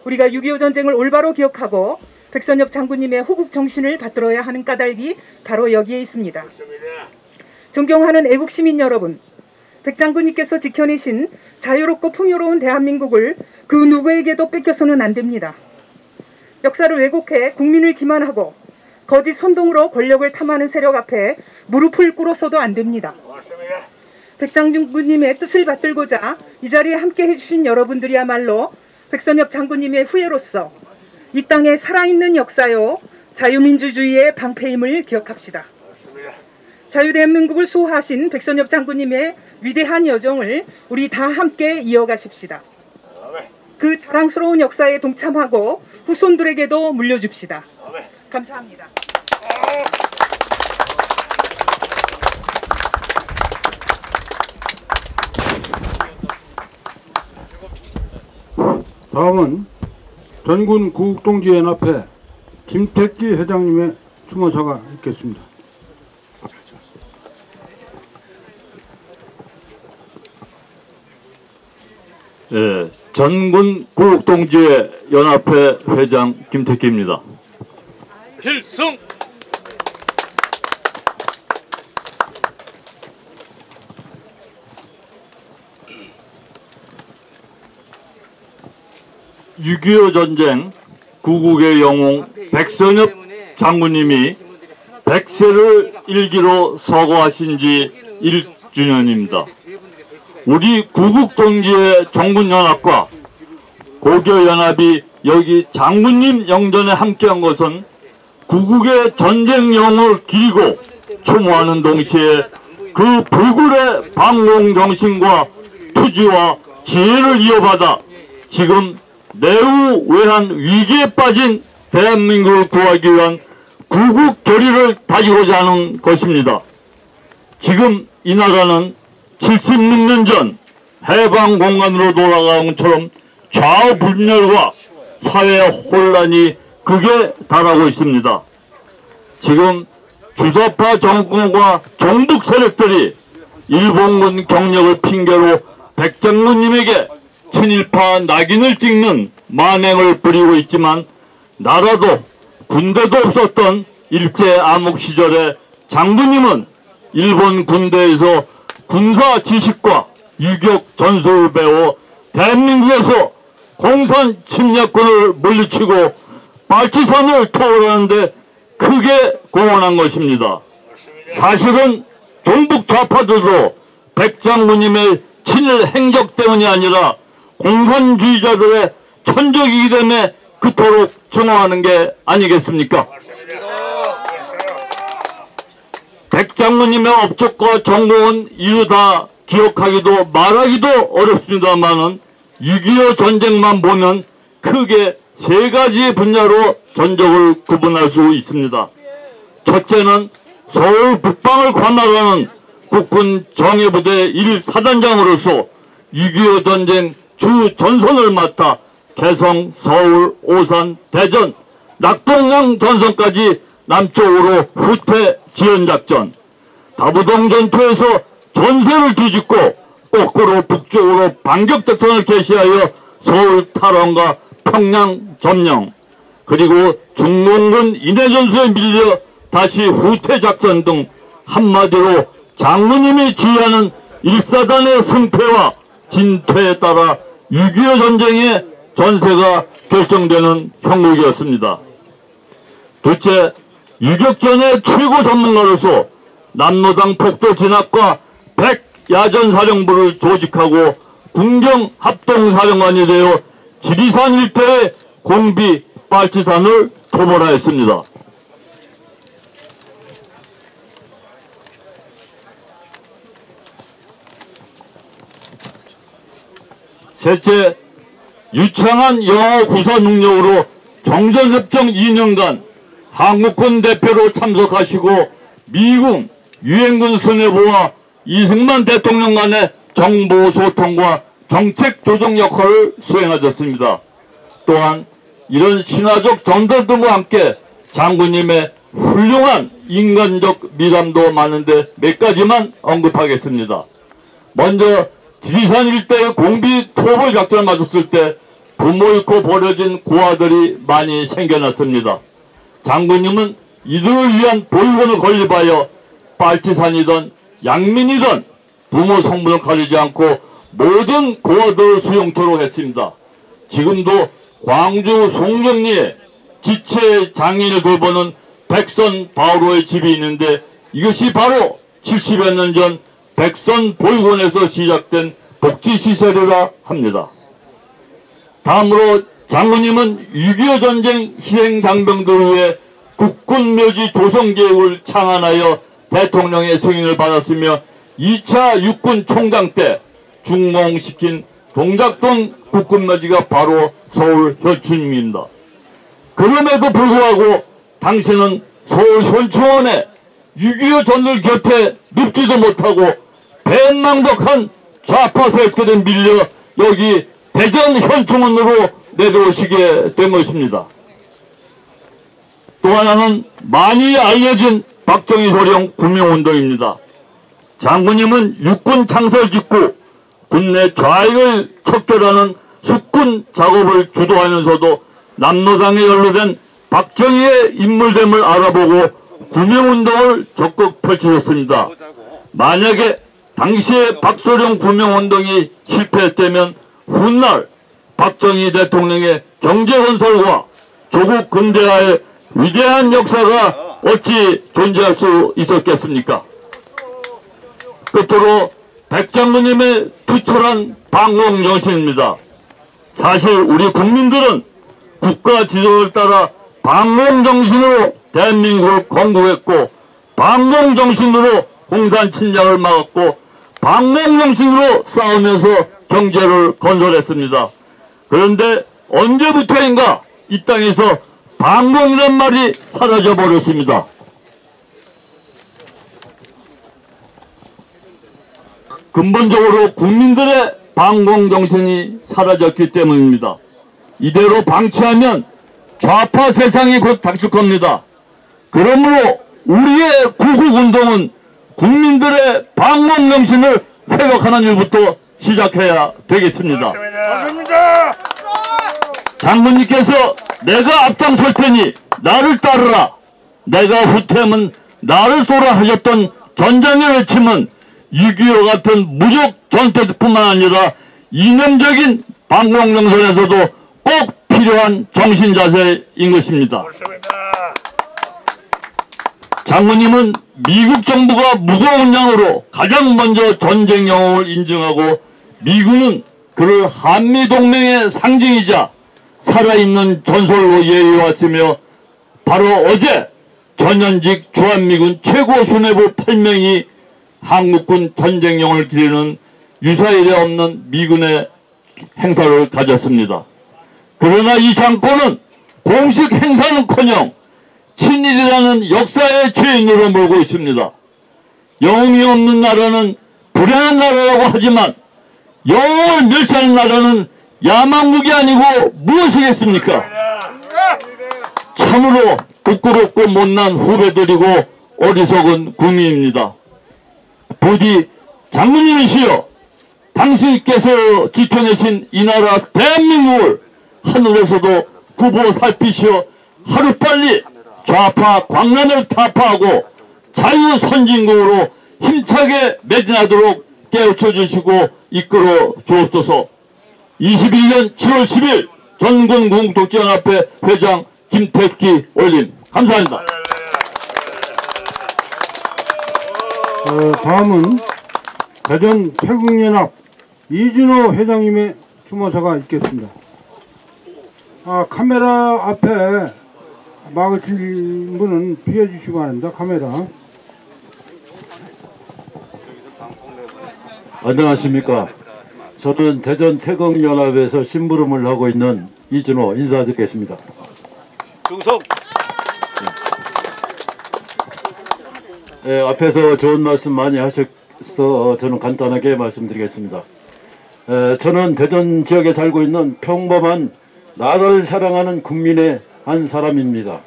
S8: 우리가 6.25 전쟁을 올바로 기억하고 백선엽 장군님의 호국 정신을 받들어야 하는 까닭이 바로 여기에 있습니다. 존경하는 애국시민 여러분, 백 장군님께서 지켜내신 자유롭고 풍요로운 대한민국을 그 누구에게도 뺏겨서는 안 됩니다. 역사를 왜곡해 국민을 기만하고 거짓 선동으로 권력을 탐하는 세력 앞에 무릎을 꿇어서도 안 됩니다. 백 장군님의 뜻을 받들고자 이 자리에 함께 해주신 여러분들이야말로 백선엽 장군님의 후예로서 이 땅에 살아있는 역사요 자유민주주의의 방패임을 기억합시다. 자유대한민국을 수호하신 백선엽 장군님의 위대한 여정을 우리 다 함께 이어가십시다. 그 자랑스러운 역사에 동참하고 후손들에게도 물려줍시다. 감사합니다.
S1: 다음은 전군 구국동지연합회 김택기 회장님의 추모사가 있겠습니다.
S6: 예, 전군 구국동지연합회 회장 김택기입니다.
S5: 필승!
S6: (6.25) 전쟁 구국의 영웅 백선엽 장군님이 100세를 일기로 서거하신 지 1주년입니다. 우리 구국동지의 정군연합과 고교연합이 여기 장군님 영전에 함께한 것은 구국의 전쟁 영웅을 기리고 추모하는 동시에 그 불굴의 방공정신과 투지와 지혜를 이어받아 지금 매우 외환 위기에 빠진 대한민국을 구하기 위한 구국 결의를 다지고자 하는 것입니다. 지금 이 나라는 76년 전 해방공간으로 돌아간 것처럼 좌우분열과 사회 혼란이 극에 달하고 있습니다. 지금 주사파 정권과 종북 세력들이 일본군 경력을 핑계로 백장군님에게 친일파 낙인을 찍는 만행을 부리고 있지만, 나라도 군대도 없었던 일제 암흑 시절에 장군님은 일본 군대에서 군사 지식과 유격 전술을 배워 대한민국에서 공산 침략군을 물리치고 빨치산을 통솔하는데 크게 공헌한 것입니다. 사실은 종북 좌파들도 백장군님의 친일 행적 때문이 아니라 공산주의자들의 천적이기 때문에 그토록 증오하는 게 아니겠습니까? 백장군님의 업적과 전공은 이루 다 기억하기도 말하기도 어렵습니다만은 6.25 전쟁만 보면 크게 세 가지 분야로 전적을 구분할 수 있습니다. 첫째는 서울 북방을 관할하는 국군 정예부대 1사단장으로서 6.25 전쟁 주 전선을 맡아 개성, 서울, 오산, 대전, 낙동강 전선까지 남쪽으로 후퇴 지연작전, 다부동 전투에서 전세를 뒤집고 거꾸로 북쪽으로 반격작전을 개시하여 서울 탈환과 평양 점령, 그리고 중공군 인해전수에 밀려 다시 후퇴작전 등 한마디로 장군님이 지휘하는 1사단의 승패와 진퇴에 따라 6.25 전쟁의 전세가 결정되는 형국이었습니다. 둘째, 유격전의 최고 전문가로서 남로당 폭도 진압과 100야전사령부를 조직하고 군경합동사령관이 되어 지리산 일대의 공비 빨치산을 토벌하였습니다. 셋째, 유창한 영어 구사 능력으로 정전협정 2년간 한국군 대표로 참석하시고 미국 유엔군 수뇌부와 이승만 대통령 간의 정보 소통과 정책 조정 역할을 수행하셨습니다. 또한 이런 신화적 전달들과 함께 장군님의 훌륭한 인간적 미담도 많은데 몇 가지만 언급하겠습니다. 먼저 지리산 일대의 공비 토벌 작전을 맞았을 때 부모 잃고 버려진 고아들이 많이 생겨났습니다. 장군님은 이들을 위한 보육원을 건립하여 빨치산이든 양민이든 부모 성분을 가리지 않고 모든 고아들을 수용토록 했습니다. 지금도 광주 송정리에 지체 장애인을 돌보는 백선 바오로의 집이 있는데 이것이 바로 70여 년 전 백선 보육원에서 시작된 복지시설이라 합니다. 다음으로 장군님은 6.25 전쟁 희생장병들을 위해 국군묘지 조성계획을 창안하여 대통령의 승인을 받았으며 2차 육군 총강 때 중공시킨 동작동 국군묘지가 바로 서울 현충입니다. 그럼에도 불구하고 당신은 서울 현충원에 6.25 전을 곁에 눕지도 못하고 배은망덕한 좌파 세력들에 밀려 여기 대전 현충원으로 내려오시게 된 것입니다. 또 하나는 많이 알려진 박정희 소령 구명운동입니다. 장군님은 육군 창설 직후 군내 좌익을 척결하는 숙군 작업을 주도하면서도 남로당에 연루된 박정희의 인물됨을 알아보고 구명운동을 적극 펼치셨습니다. 만약에 당시에 박소령 구명운동이 실패했다면 훗날 박정희 대통령의 경제건설과 조국 근대화의 위대한 역사가 어찌 존재할 수 있었겠습니까? 끝으로 백장군님의 투철한 방공정신입니다. 사실 우리 국민들은 국가 지도를 따라 방공정신으로 대한민국을 건국했고 방공정신으로 공산 침략을 막았고 방공정신으로 싸우면서 경제를 건설했습니다. 그런데 언제부터인가 이 땅에서 방공이란 말이 사라져 버렸습니다. 근본적으로 국민들의 방공정신이 사라졌기 때문입니다. 이대로 방치하면 좌파 세상이 곧 닥칠 겁니다. 그러므로 우리의 구국운동은 국민들의 방공정신을 회복하는 일부터 시작해야 되겠습니다.
S1: 맞습니다.
S6: 장군님께서 내가 앞장설 테니 나를 따르라, 내가 후퇴하면 나를 쏘라 하셨던 전장의 외침은 6.25 같은 무적 전투뿐만 아니라 이념적인 방공정선에서도 꼭 필요한 정신자세인 것입니다. 장군님은 미국 정부가 무거운 양으로 가장 먼저 전쟁 영웅을 인정하고 미군은 그를 한미동맹의 상징이자 살아있는 전설로 예의해왔으며 바로 어제 전현직 주한미군 최고 수뇌부 8명이 한국군 전쟁영을 기리는 유사일에 없는 미군의 행사를 가졌습니다. 그러나 이 장포는 공식 행사는커녕 친일이라는 역사의 죄인으로 몰고 있습니다. 영웅이 없는 나라는 불행한 나라라고 하지만 영웅을 멸시하는 나라는 야망국이 아니고 무엇이겠습니까? 참으로 부끄럽고 못난 후배들이고 어리석은 국민입니다. 부디 장군님이시여, 당신께서 지켜내신 이 나라 대한민국을 하늘에서도 구보 살피시어 하루빨리 좌파 광란을 타파하고 자유선진국으로 힘차게 매진하도록 깨우쳐 주시고 이끌어 주옵소서. 21년 7월 10일 전국국독지연합회 회장 김택기 올림. 감사합니다.
S1: 다음은 대전 태국연합 이준호 회장님의 추모사가 있겠습니다. 카메라 앞에 막으신 분은 비워주시기 바랍니다. 카메라.
S9: 안녕하십니까. 저는 대전 태극연합에서 심부름을 하고 있는 이준호 인사드리겠습니다.
S5: 중성.
S9: 앞에서 좋은 말씀 많이 하셔서 저는 간단하게 말씀드리겠습니다. 저는 대전 지역에 살고 있는 평범한 나라를 사랑하는 국민의 한 사람입니다.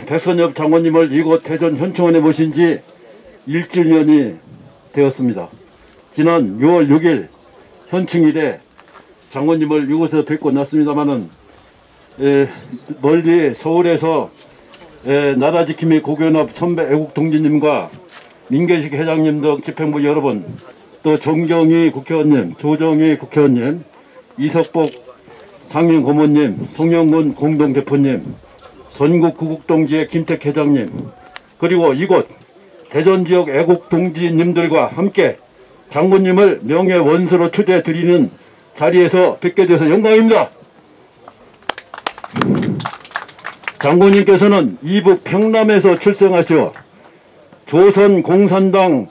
S9: 백선엽 장관님을 이곳 대전 현충원에 모신 지 1주년이 되었습니다. 지난 6월 6일 현충일에 장관님을 이곳에서 뵙고 났습니다마는 멀리 서울에서 나라지킴이 고교연합 선배 애국동지님과 민계식 회장님 등 집행부 여러분, 또 정경희 국회의원님, 조정희 국회의원님, 이석복 상임고문님, 송영문 공동대표님, 전국구국동지의 김택 회장님, 그리고 이곳 대전지역 애국동지님들과 함께 장군님을 명예원수로 초대드리는 자리에서 뵙게 돼서 영광입니다. 장군님께서는 이북 평남에서 출생하시어 조선공산당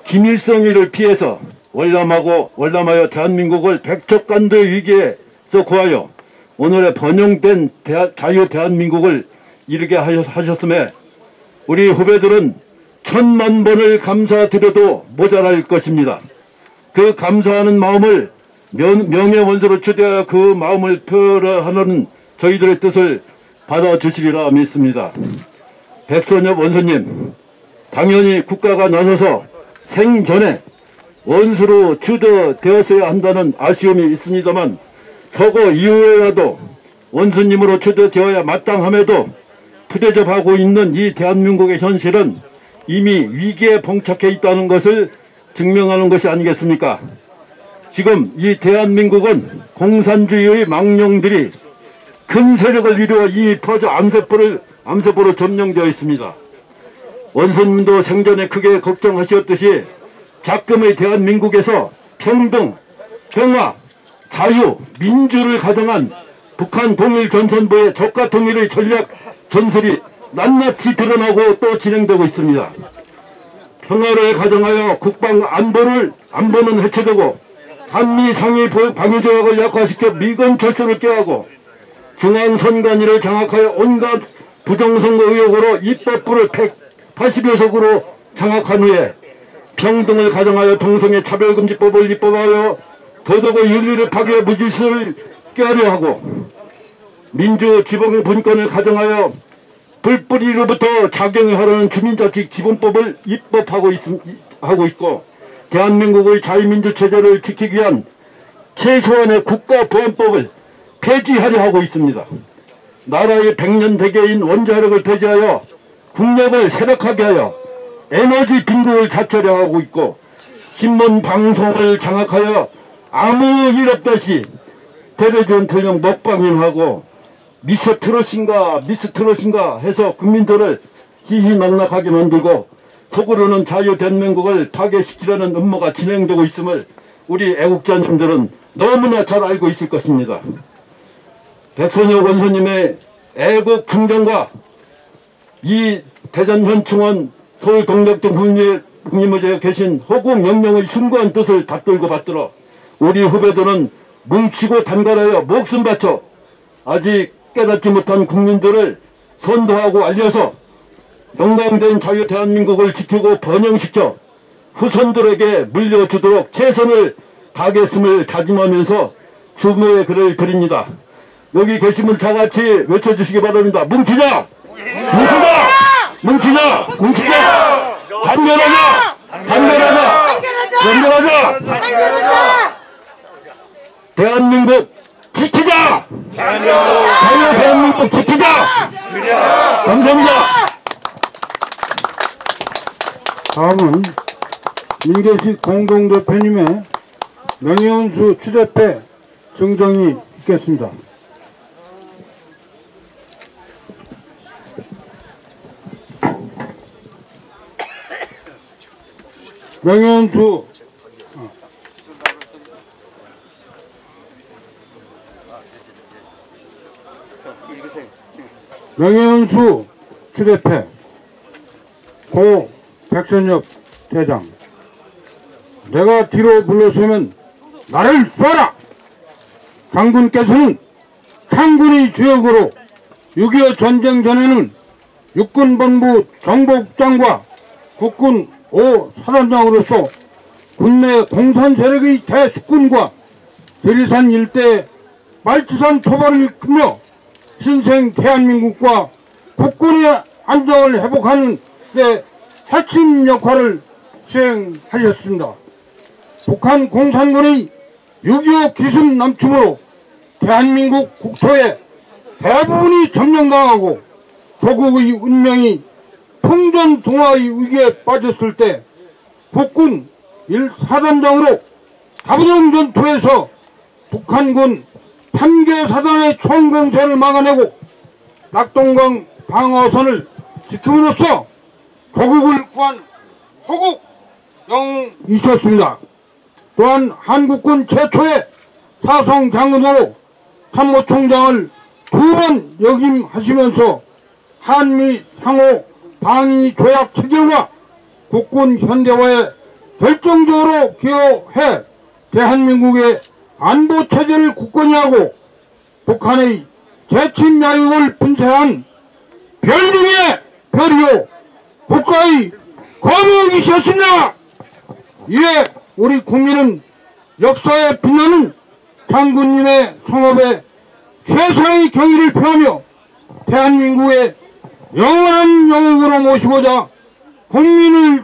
S9: 김일성이를 피해서 월남하여 대한민국을 백척간도 위기에서 구하여 오늘의 번영된 자유 대한민국을 이루게 하셨음에 우리 후배들은 1000만 번을 감사드려도 모자랄 것입니다. 그 감사하는 마음을 명예원수로 초대하여 그 마음을 표현하는 저희들의 뜻을 받아주시리라 믿습니다. 백선엽 원수님, 당연히 국가가 나서서 생전에 원수로 추대되었어야 한다는 아쉬움이 있습니다만 서거 이후에라도 원수님으로 추대되어야 마땅함에도 푸대접하고 있는 이 대한민국의 현실은 이미 위기에 봉착해 있다는 것을 증명하는 것이 아니겠습니까? 지금 이 대한민국은 공산주의의 망령들이 큰 세력을 이루어 이미 퍼져 암세포로 점령되어 있습니다. 원수님도 생전에 크게 걱정하셨듯이 작금의 대한민국에서 평등, 평화, 자유, 민주를 가정한 북한 통일전선부의 적과 통일의 전략 전술이 낱낱이 드러나고 또 진행되고 있습니다. 평화를 가정하여 국방 안보는 해체되고 한미 상위 방위조약을 약화시켜 미건 철수를 꾀하고 중앙선관위를 장악하여 온갖 부정선거 의혹으로 입법부를 180여 석으로 장악한 후에 평등을 가정하여 동성애 차별금지법을 입법하여 도덕의 윤리를 파괴해 무질서를 꾀하려 하고 민주지방분권을 가정하여 불뿌리로부터 작용하려는 주민자치기본법을 입법하고 있고 대한민국의 자유민주체제를 지키기 위한 최소한의 국가보안법을 폐지하려 하고 있습니다. 나라의 백년대계인 원자력을 폐지하여 국력을 쇠락하게 하여 에너지 빈국을 자처려 하고 있고 신문 방송을 장악하여 아무 일 없다시 텔레비전 틀령 먹방인하고 미스 트롯인가 해서 국민들을 희희낙낙하게 만들고 속으로는 자유대한민국을 파괴시키려는 음모가 진행되고 있음을 우리 애국자님들은 너무나 잘 알고 있을 것입니다. 백선엽 원수님의 애국 충정과 이 대전현충원 서울동력동 국립무대에 계신 허국 명령의 숭고한 뜻을 받들어 우리 후배들은 뭉치고 단결하여 목숨 바쳐 아직 깨닫지 못한 국민들을 선도하고 알려서 영광된 자유 대한민국을 지키고 번영시켜 후손들에게 물려주도록 최선을 다하겠음을 다짐하면서 추모의 글을 드립니다. 여기 계신 분 다같이 외쳐주시기 바랍니다. 뭉치자! 뭉치자! 뭉치자! 뭉치자! 단결하자! 단결하자! 단결하자! 대한민국 지키자! 자유 대한민국 지키자! 감사합니다.
S1: 다음은 민계식 공동대표님의 명예원수 추대패 정정이 있겠습니다. 명예원수 추대패 고 백선엽 대장, 내가 뒤로 물러서면 나를 쏴라! 장군께서는 창군의 주역으로 6.25 전쟁 전에는 육군본부 정보국장과 국군 5사단장으로서 군내 공산 세력의 대숙군과 지리산 일대 말치산 토발을 이끌며 신생 대한민국과 국군의 안정을 회복하는 데 핵심 역할을 수행하셨습니다. 북한 공산군의 6.25 기습 남침으로 대한민국 국토의 대부분이 점령당하고 조국의 운명이 풍전등화의 위기에 빠졌을 때 국군 1사단장으로 다부정 전투에서 북한군 3개 사단의 총공세를 막아내고 낙동강 방어선을 지킴으로써 조국을 구한 호국 영웅이셨습니다. 또한 한국군 최초의 사성장군으로 참모총장을 2번 역임하시면서 한미 상호 방위 조약 체결과 국군 현대화에 결정적으로 기여해 대한민국의 안보 체제를 굳건히 하고 북한의 재침 야욕을 분쇄한 별 중에 별이요 국가의 거목이셨습니다. 이에 우리 국민은 역사에 빛나는 장군님의 성업에 최상의 경의를 표하며 대한민국의 영원한 영웅으로 모시고자 국민의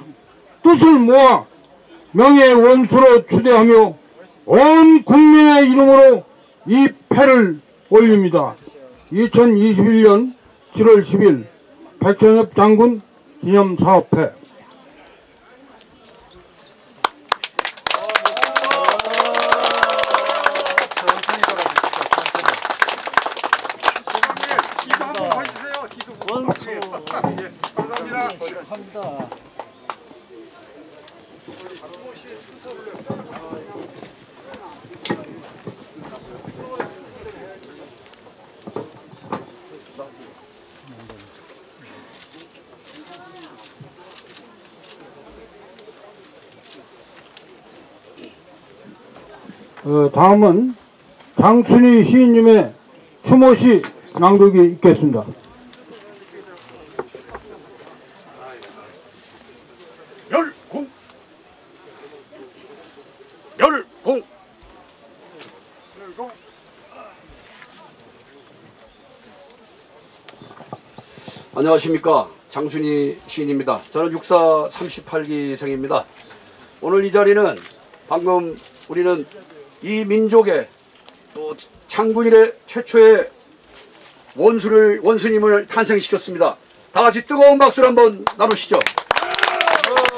S1: 뜻을 모아 명예원수로 추대하며 온 국민의 이름으로 이 패를 올립니다. 2021년 7월 10일 백선엽 장군 기념사업회. 다음은 장순희 시인님의 추모시 낭독이 있겠습니다.
S5: 열공
S10: 안녕하십니까, 장순희 시인입니다. 저는 육사 38기생입니다. 오늘 이 자리는 방금 우리는 이 민족의 또 장군일의 최초의 원수님을 탄생시켰습니다. 다 같이 뜨거운 박수를 한번 나누시죠.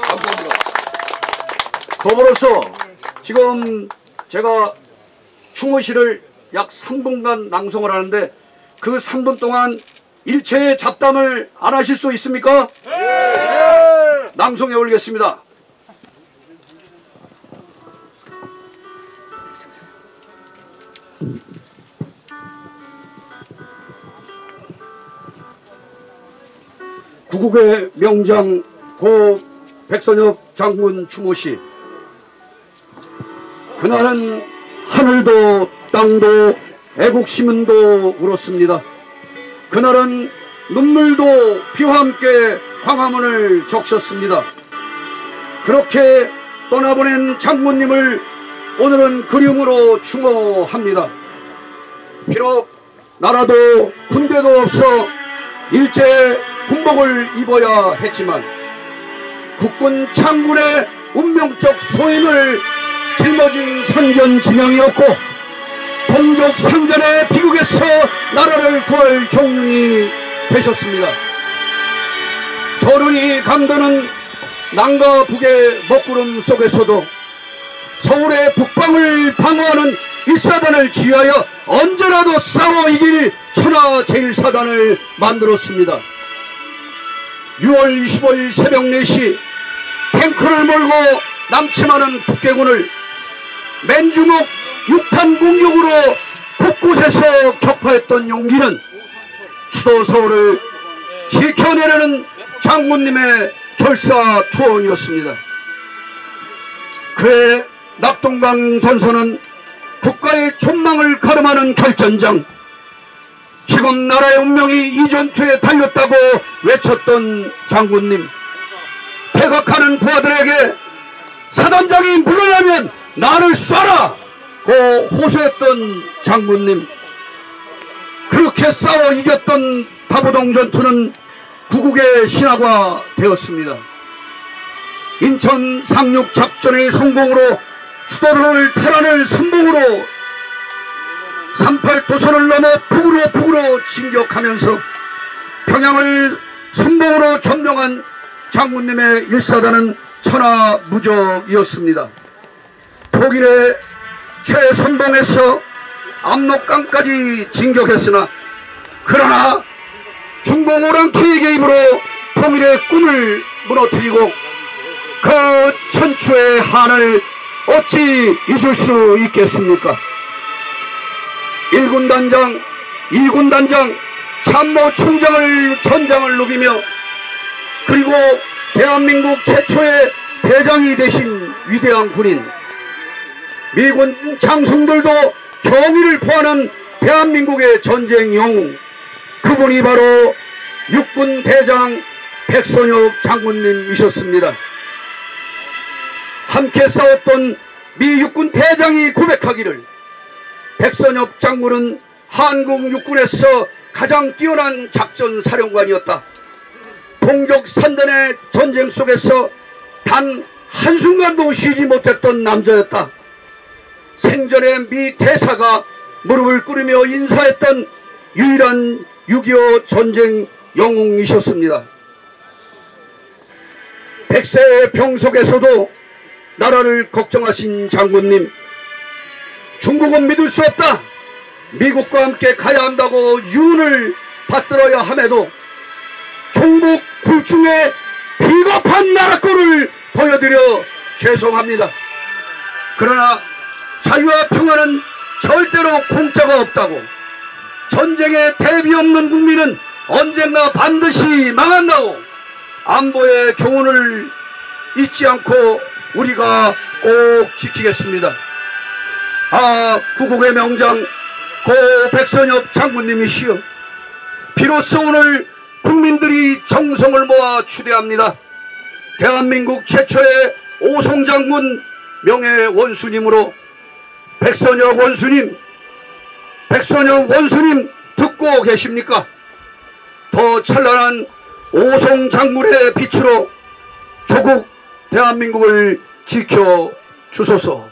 S10: 감사합니다. 더불어서 지금 제가 추모시를 약 3분간 낭송을 하는데 그 3분 동안 일체의 잡담을 안 하실 수 있습니까? 네! 낭송해 올리겠습니다. 구국의 명장 고 백선엽 장군 추모시. 그날은 하늘도 땅도 애국시민도 울었습니다. 그날은 눈물도 피와 함께 광화문을 적셨습니다. 그렇게 떠나보낸 장군님을 오늘은 그리움으로 추모합니다. 비록 나라도 군대도 없어 일제 군복을 입어야 했지만 국군 장군의 운명적 소임을 짊어진 선견지명이었고 동족 상전의 비극에서 나라를 구할 경륜이 되셨습니다. 조른이 감도는 남과 북의 먹구름 속에서도 서울의 북방을 방어하는 일사단을 지휘하여 언제라도 싸워 이길 천하제일사단을 만들었습니다. 6월 25일 새벽 4시 탱크를 몰고 남침하는 북괴군을 맨주먹 6탄 공격으로 곳곳에서 격파했던 용기는 수도 서울을 지켜내려는 장군님의 결사투혼이었습니다. 그의 낙동강 전선은 국가의 촌망을 가름하는 결전장, 지금 나라의 운명이 이 전투에 달렸다고 외쳤던 장군님, 퇴각하는 부하들에게 사단장이 물러나면 나를 쏴라! 고 호소했던 장군님, 그렇게 싸워 이겼던 다보동 전투는 구국의 신화가 되었습니다. 인천 상륙 작전의 성공으로 수도를 탈환을 선봉으로 38도선을 넘어 북으로 진격하면서 평양을 선봉으로 점령한 장군님의 일사단은 천하무적이었습니다. 독일의 최선봉에서 압록강까지 진격했으나 그러나 중공 오랑캐의 개입으로 통일의 꿈을 무너뜨리고 그 천추의 한을 어찌 잊을 수 있겠습니까? 1군 단장, 2군 단장, 참모 총장을 전장을 누비며 그리고 대한민국 최초의 대장이 되신 위대한 군인, 미군 장성들도 경의를 표하는 대한민국의 전쟁 영웅, 그분이 바로 육군 대장 백선엽 장군님이셨습니다. 함께 싸웠던 미 육군 대장이 고백하기를 백선엽 장군은 한국 육군에서 가장 뛰어난 작전 사령관이었다. 동족 산단의 전쟁 속에서 단 한순간도 쉬지 못했던 남자였다. 생전에 미 대사가 무릎을 꿇으며 인사했던 유일한 6.25 전쟁 영웅이셨습니다. 백세의 병 속에서도 나라를 걱정하신 장군님, 중국은 믿을 수 없다, 미국과 함께 가야 한다고 유언을 받들어야 함에도 종북 불중의 비겁한 나라꼴을 보여드려 죄송합니다. 그러나 자유와 평화는 절대로 공짜가 없다고, 전쟁에 대비 없는 국민은 언젠가 반드시 망한다고 안보의 교훈을 잊지 않고 우리가 꼭 지키겠습니다. 구국의 명장 고 백선엽 장군님이시여, 비로소 오늘 국민들이 정성을 모아 추대합니다. 대한민국 최초의 오송장군 명예원수님으로 백선엽 원수님, 듣고 계십니까? 더 찬란한 오송장군의 빛으로 조국 대한민국을 지켜주소서.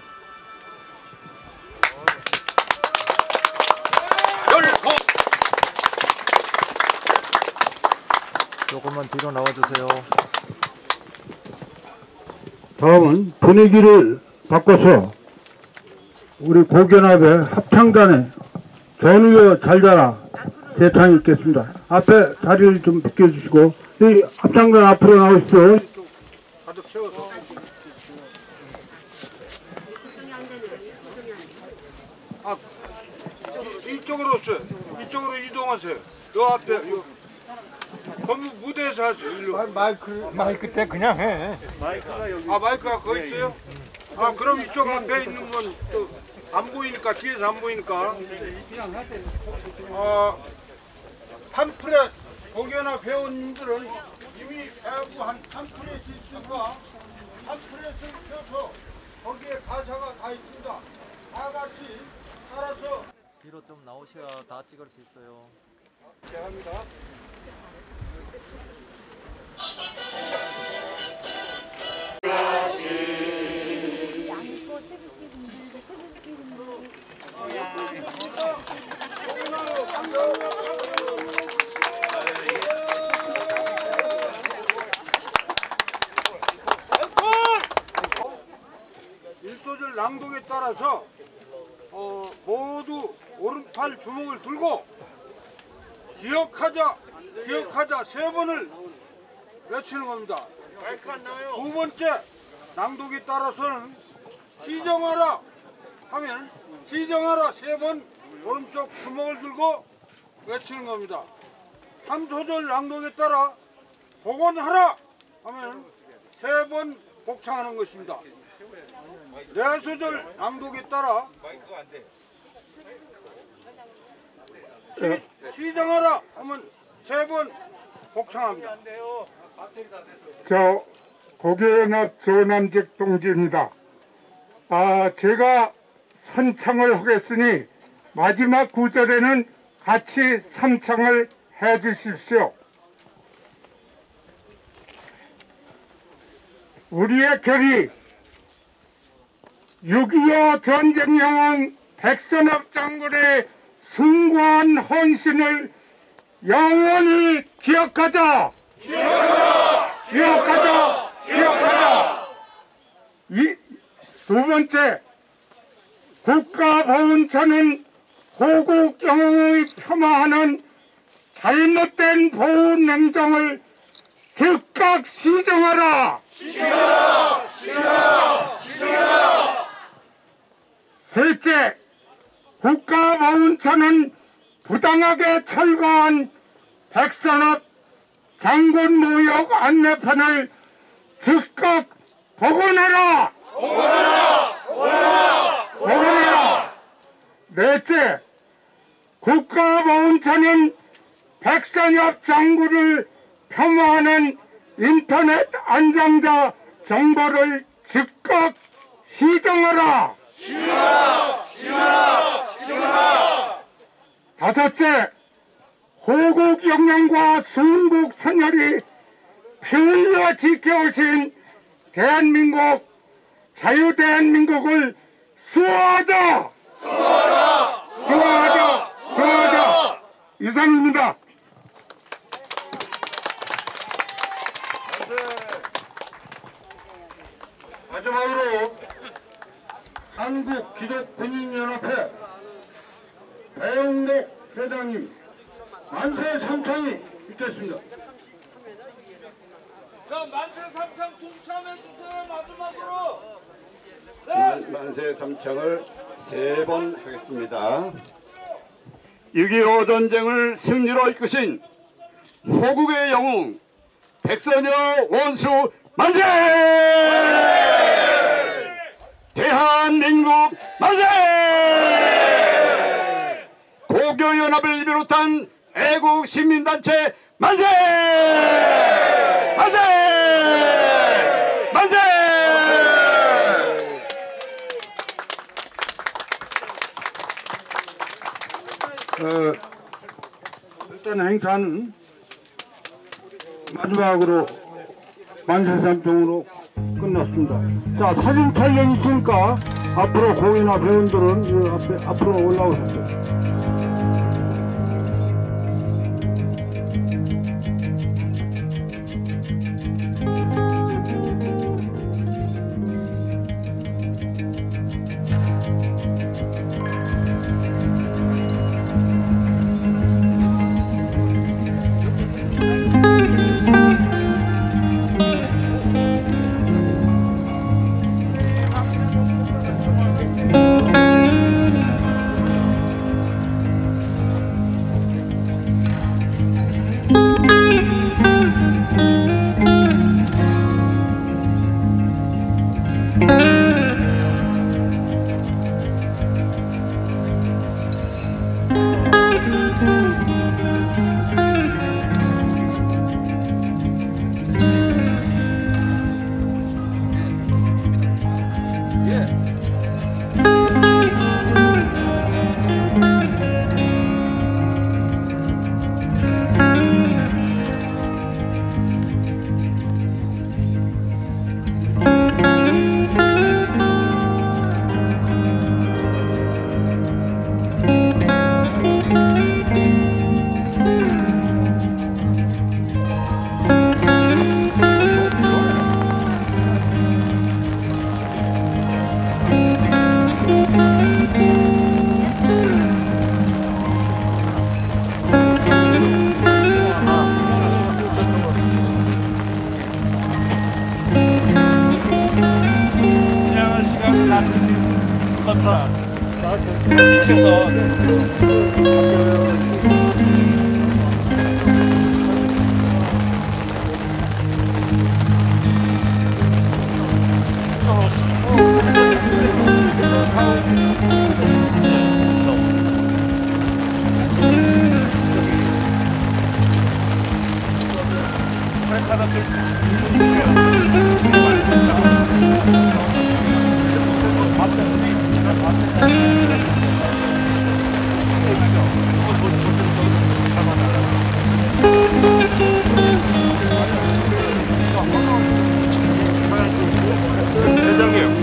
S4: 조금만 뒤로 나와주세요.
S1: 다음은 분위기를 바꿔서 우리 고견합의 합창단의 전우여 잘자라 대창이 있겠습니다. 앞에 자리를 좀 비켜주시고 이 합창단 앞으로 나오십시오. 가득 채워서. 이쪽으로 오세요. 이쪽으로 이동하세요. 요 앞에 요. 그럼 무대에서 하세요. 일로.
S5: 마이크 때 그냥 해.
S1: 마이크가 거기 있어요? 그럼 이쪽 앞에 있는 건 또 안 보이니까, 뒤에서 안 보이니까. 팜프렛 고견합 회원님들은 이미 배부한 팜프렛이 있으니까 팜프렛을 펴서 거기에 가사가 다 있습니다. 다 같이 따라서
S4: 뒤로 좀 나오셔야 다 찍을 수 있어요.
S1: 시작합니다. 일소절 낭독에 따라서 모두 오른팔 주먹을 들고 기억하자 세 번을 외치는 겁니다. 두 번째 낭독에 따라서는 시정하라 하면 시정하라 세 번 오른쪽 주먹을 들고 외치는 겁니다. 3소절 낭독에 따라 복원하라 하면 세 번 복창하는 것입니다. 4소절 낭독에 따라 시정하라 하면 세 번 복창합니다.
S11: 저 고견합 조남직 동지입니다. 제가 선창을 하겠으니 마지막 구절에는 같이 삼창을 해 주십시오. 우리의 결의 6.25 전쟁 영웅 백선엽 장군의 숭고한 헌신을 영원히 기억하자. 기억하자. 두 번째, 국가보훈처는 호국 영웅의 폄하하는 잘못된 보훈 행정을 즉각 시정하라. 셋째, 국가보훈처는 부당하게 철거한 백선엽 장군 모욕 안내판을 즉각 복원하라. 넷째, 국가보훈처는 백선엽 장군을 폄하하는 인터넷 안장자 정보를 즉각 시정하라. 다섯째, 호국 영령과 순국 선열이 편려 지켜오신 대한민국, 자유대한민국을 수호하자. 이상입니다.
S1: 마지막으로 한국기독군인연합회 배용록 회장님 만세 삼창이 있겠습니다.
S5: 자, 만세 삼창 동참해 주세요. 마지막으로.
S12: 만세 삼창을 3번 하겠습니다. 6.25 전쟁을 승리로 이끄신 호국의 영웅 백선엽 원수 만세! 대한민국 만세! 연합을 비롯한 애국 시민단체 만세! 만세! 만세!
S1: 일단 행사는 마지막으로 만세삼총으로 끝났습니다. 자, 사진 촬영 있으니까 앞으로 공이나 배우들은 이 앞으로 올라오십시오. 회장님.